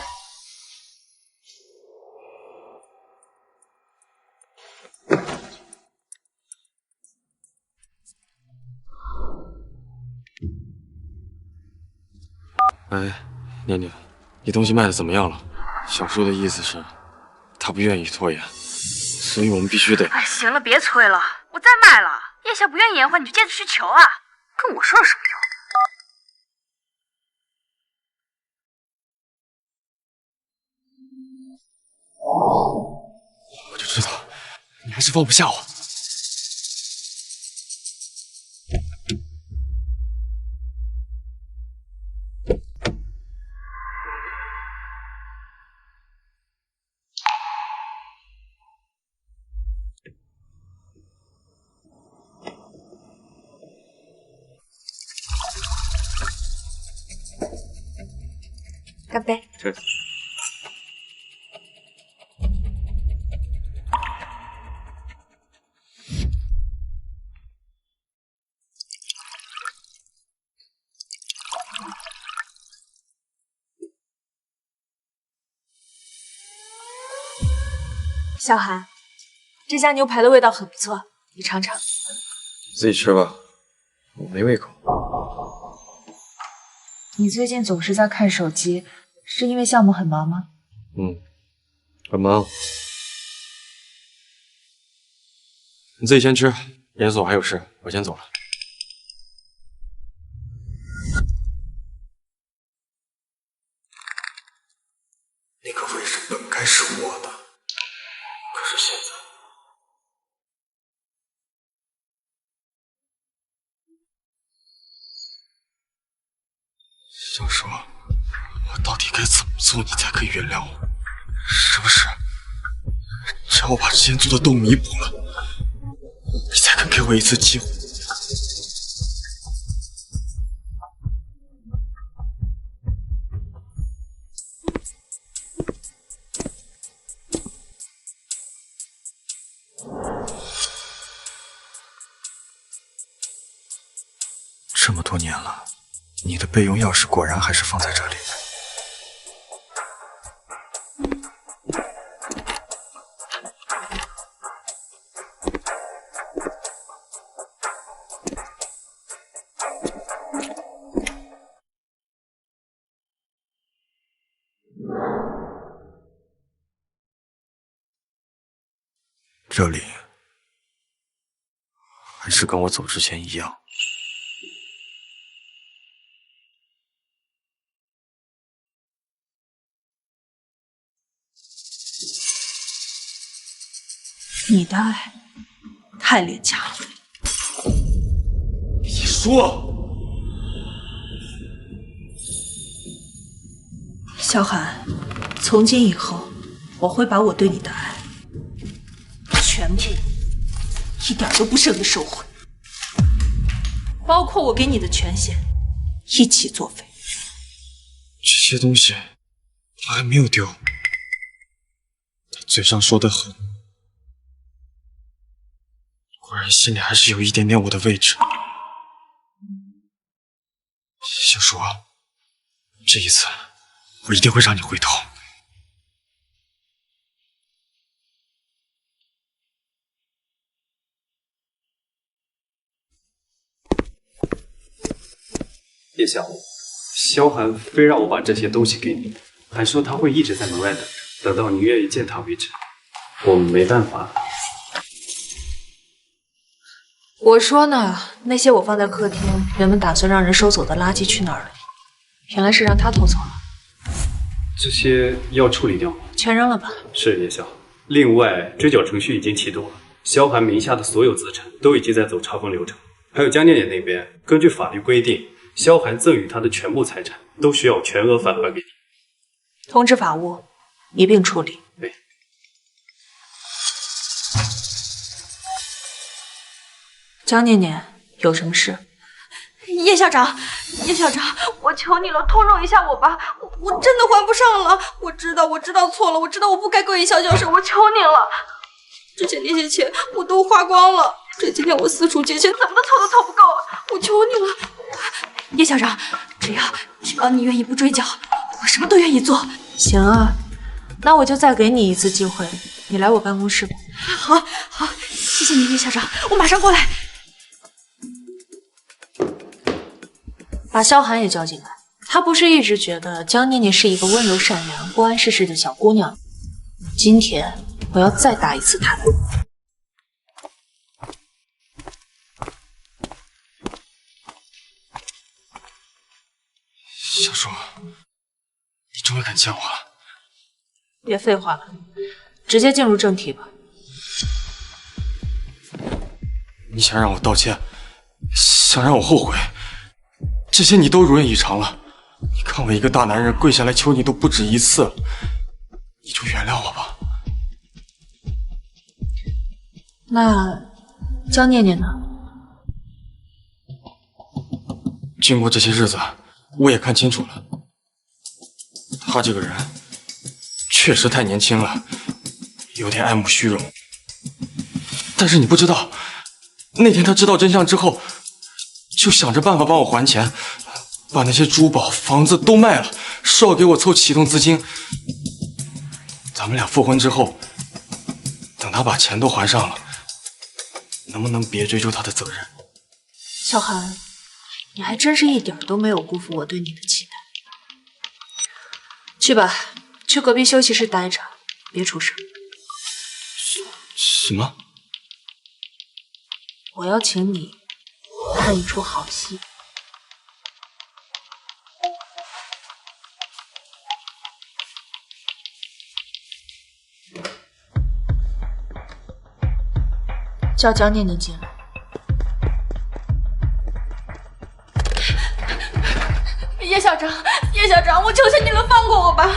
哎，念念，你东西卖的怎么样了？小叔的意思是，他不愿意拖延，所以我们必须得……哎，行了，别催了，我再卖了。叶夏不愿意延缓，你就接着去求啊，跟我说有什么用？我就知道，你还是放不下我。干杯！这。小韩，这家牛排的味道很不错，你尝尝。自己吃吧，我没胃口。你最近总是在看手机，是因为项目很忙吗？很忙。你自己先吃，研所还有事，我先走了。那个位置本该是我的，可是现在……小说，我到底该怎么做，你才可以原谅我？是不是？只要我把之前做的都弥补了，你才肯给我一次机会？这么多年了，你的备用钥匙果然还是放在这里。这里还是跟我走之前一样。你的爱太廉价了。你说，萧寒，从今以后，我会把我对你的爱全部一点都不剩的收回，包括我给你的权限，一起作废。这些东西他还没有丢，他嘴上说的狠，果然心里还是有一点点我的位置。小叔，这一次我一定会让你回头。叶晓，萧寒非让我把这些东西给你，还说他会一直在门外等着，等到你愿意见他为止。我没办法。我说呢，那些我放在客厅，原本打算让人收走的垃圾去哪儿了？原来是让他偷走了。这些要处理掉吗？全扔了吧。是叶晓。另外，追缴程序已经启动了，萧寒名下的所有资产都已经在走查封流程。还有江念念那边，根据法律规定，萧寒赠与他的全部财产都需要全额返还给你。通知法务，一并处理。对。江念念，有什么事？叶校长，叶校长，我求你了，通融一下我吧，我真的还不上了。我知道错了，我知道我不该跪萧教授，我求你了。之前那些钱我都花光了，这几天我四处借钱，怎么凑都凑不够，我求你了。叶校长，只要你愿意不追缴，我什么都愿意做。行啊，那我就再给你一次机会，你来我办公室吧。好，谢谢你，叶校长，我马上过来。把萧寒也叫进来。他不是一直觉得江念念是一个温柔善良、不谙世事的小姑娘？今天我要再打一次她。小叔，你终于肯见我了。别废话了，直接进入正题吧。你想让我道歉，想让我后悔，这些你都如愿以偿了。你看我一个大男人跪下来求你都不止一次，你就原谅我吧。那江念念呢？经过这些日子，我也看清楚了，他这个人确实太年轻了，有点爱慕虚荣。但是你不知道，那天他知道真相之后，就想着办法帮我还钱，把那些珠宝、房子都卖了，说要给我凑启动资金。咱们俩复婚之后，等他把钱都还上了，能不能别追究他的责任？小寒，你还真是一点都没有辜负我对你的期待。去吧，去隔壁休息室待着，别出声。什么？我要请你看一出好戏。叫江念念进来。叶校长，我求求你了，放过我吧！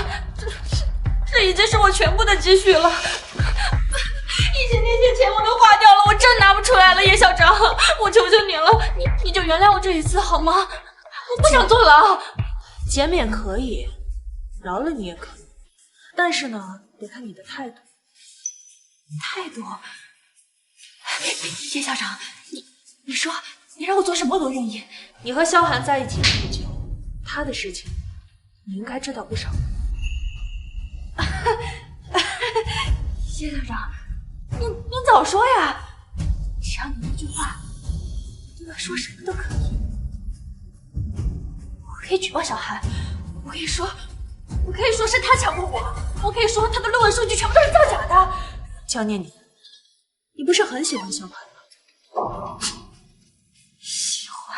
这已经是我全部的积蓄了，以前那些钱我都花掉了，我真拿不出来了。叶校长，我求求你了，你就原谅我这一次好吗？我不想坐牢。减免可以，饶了你也可以，但是呢，得看你的态度。态度？叶校长，你说你让我做什么我都愿意。你和萧寒在一起这么久，他的事情你应该知道不少。叶校长，您早说呀！只要你一句话，我说什么都可以。我可以举报小寒，我可以说是他强迫我，我可以说他的论文数据全部都是造假的。江念念，你不是很喜欢萧寒吗？喜欢。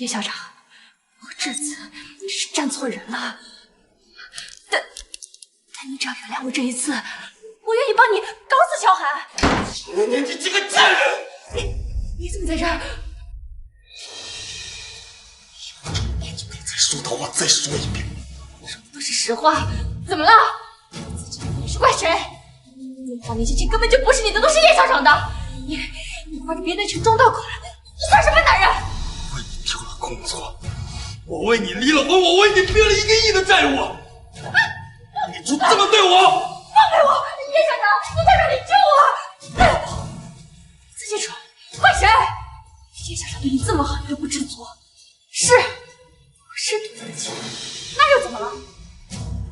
叶校长，我这次是站错人了。但你只要原谅我这一次，我愿意帮你搞死萧寒。你这个贱人！你怎么在这儿？再说的话再说一遍，都是实话。怎么了？自己你是怪谁？那那些钱根本就不是你的，都是叶校长的。你花着别人的钱装到口来，你算什么男人？为你丢了工作，我为你离了婚，我为你背了1个亿的债务，你就这么对我？放开我！叶校长，我在这里救我！自己蠢，怪谁？叶校长对你这么好，你都不知足。是赌你的钱，那又怎么了？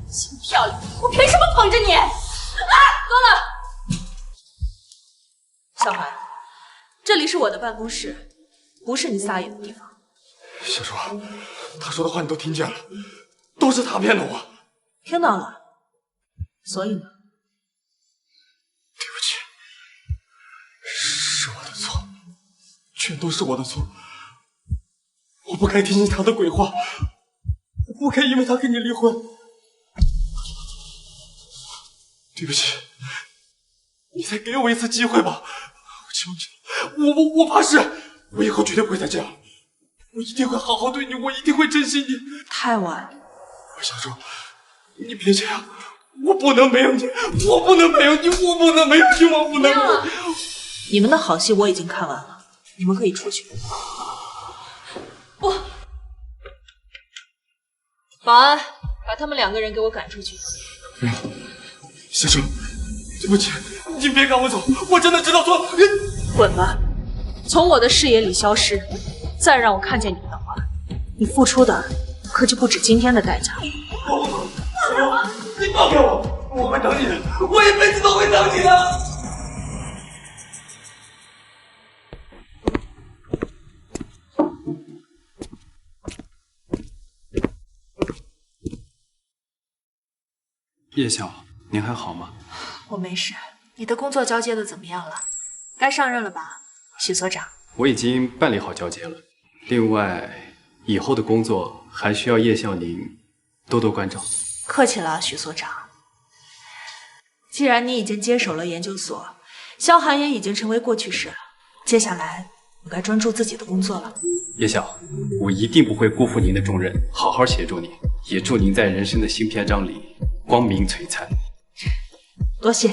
心漂亮，我凭什么捧着你？啊，够了！小寒，这里是我的办公室，不是你撒野的地方。小朱，他说的话你都听见了，都是他骗的我。听到了，所以呢？对不起，是我的错，全都是我的错。我不该听信他的鬼话，我不该因为他跟你离婚。对不起，你再给我一次机会吧，我求你了，我发誓，我以后绝对不会再这样，我一定会好好对你，我一定会珍惜你。太晚了，小周，你别这样，我不能没有你，我不能没有你，我不能没有你，我不能没有你。你们的好戏我已经看完了，你们可以出去。不，保安，把他们2个人给我赶出去。小周，对不起，你别赶我走，我真的知道错。滚吧，从我的视野里消失，再让我看见你们的话，你付出的可就不止今天的代价了。你放开我，我会等你的，我一辈子都会等你的。叶晓，您还好吗？我没事。你的工作交接的怎么样了？该上任了吧，许所长？我已经办理好交接了。另外，以后的工作还需要叶校您多多关照。客气了，许所长。既然你已经接手了研究所，萧寒也已经成为过去式了，接下来我该专注自己的工作了。叶晓，我一定不会辜负您的重任，好好协助您，也祝您在人生的新篇章里光明璀璨。多谢。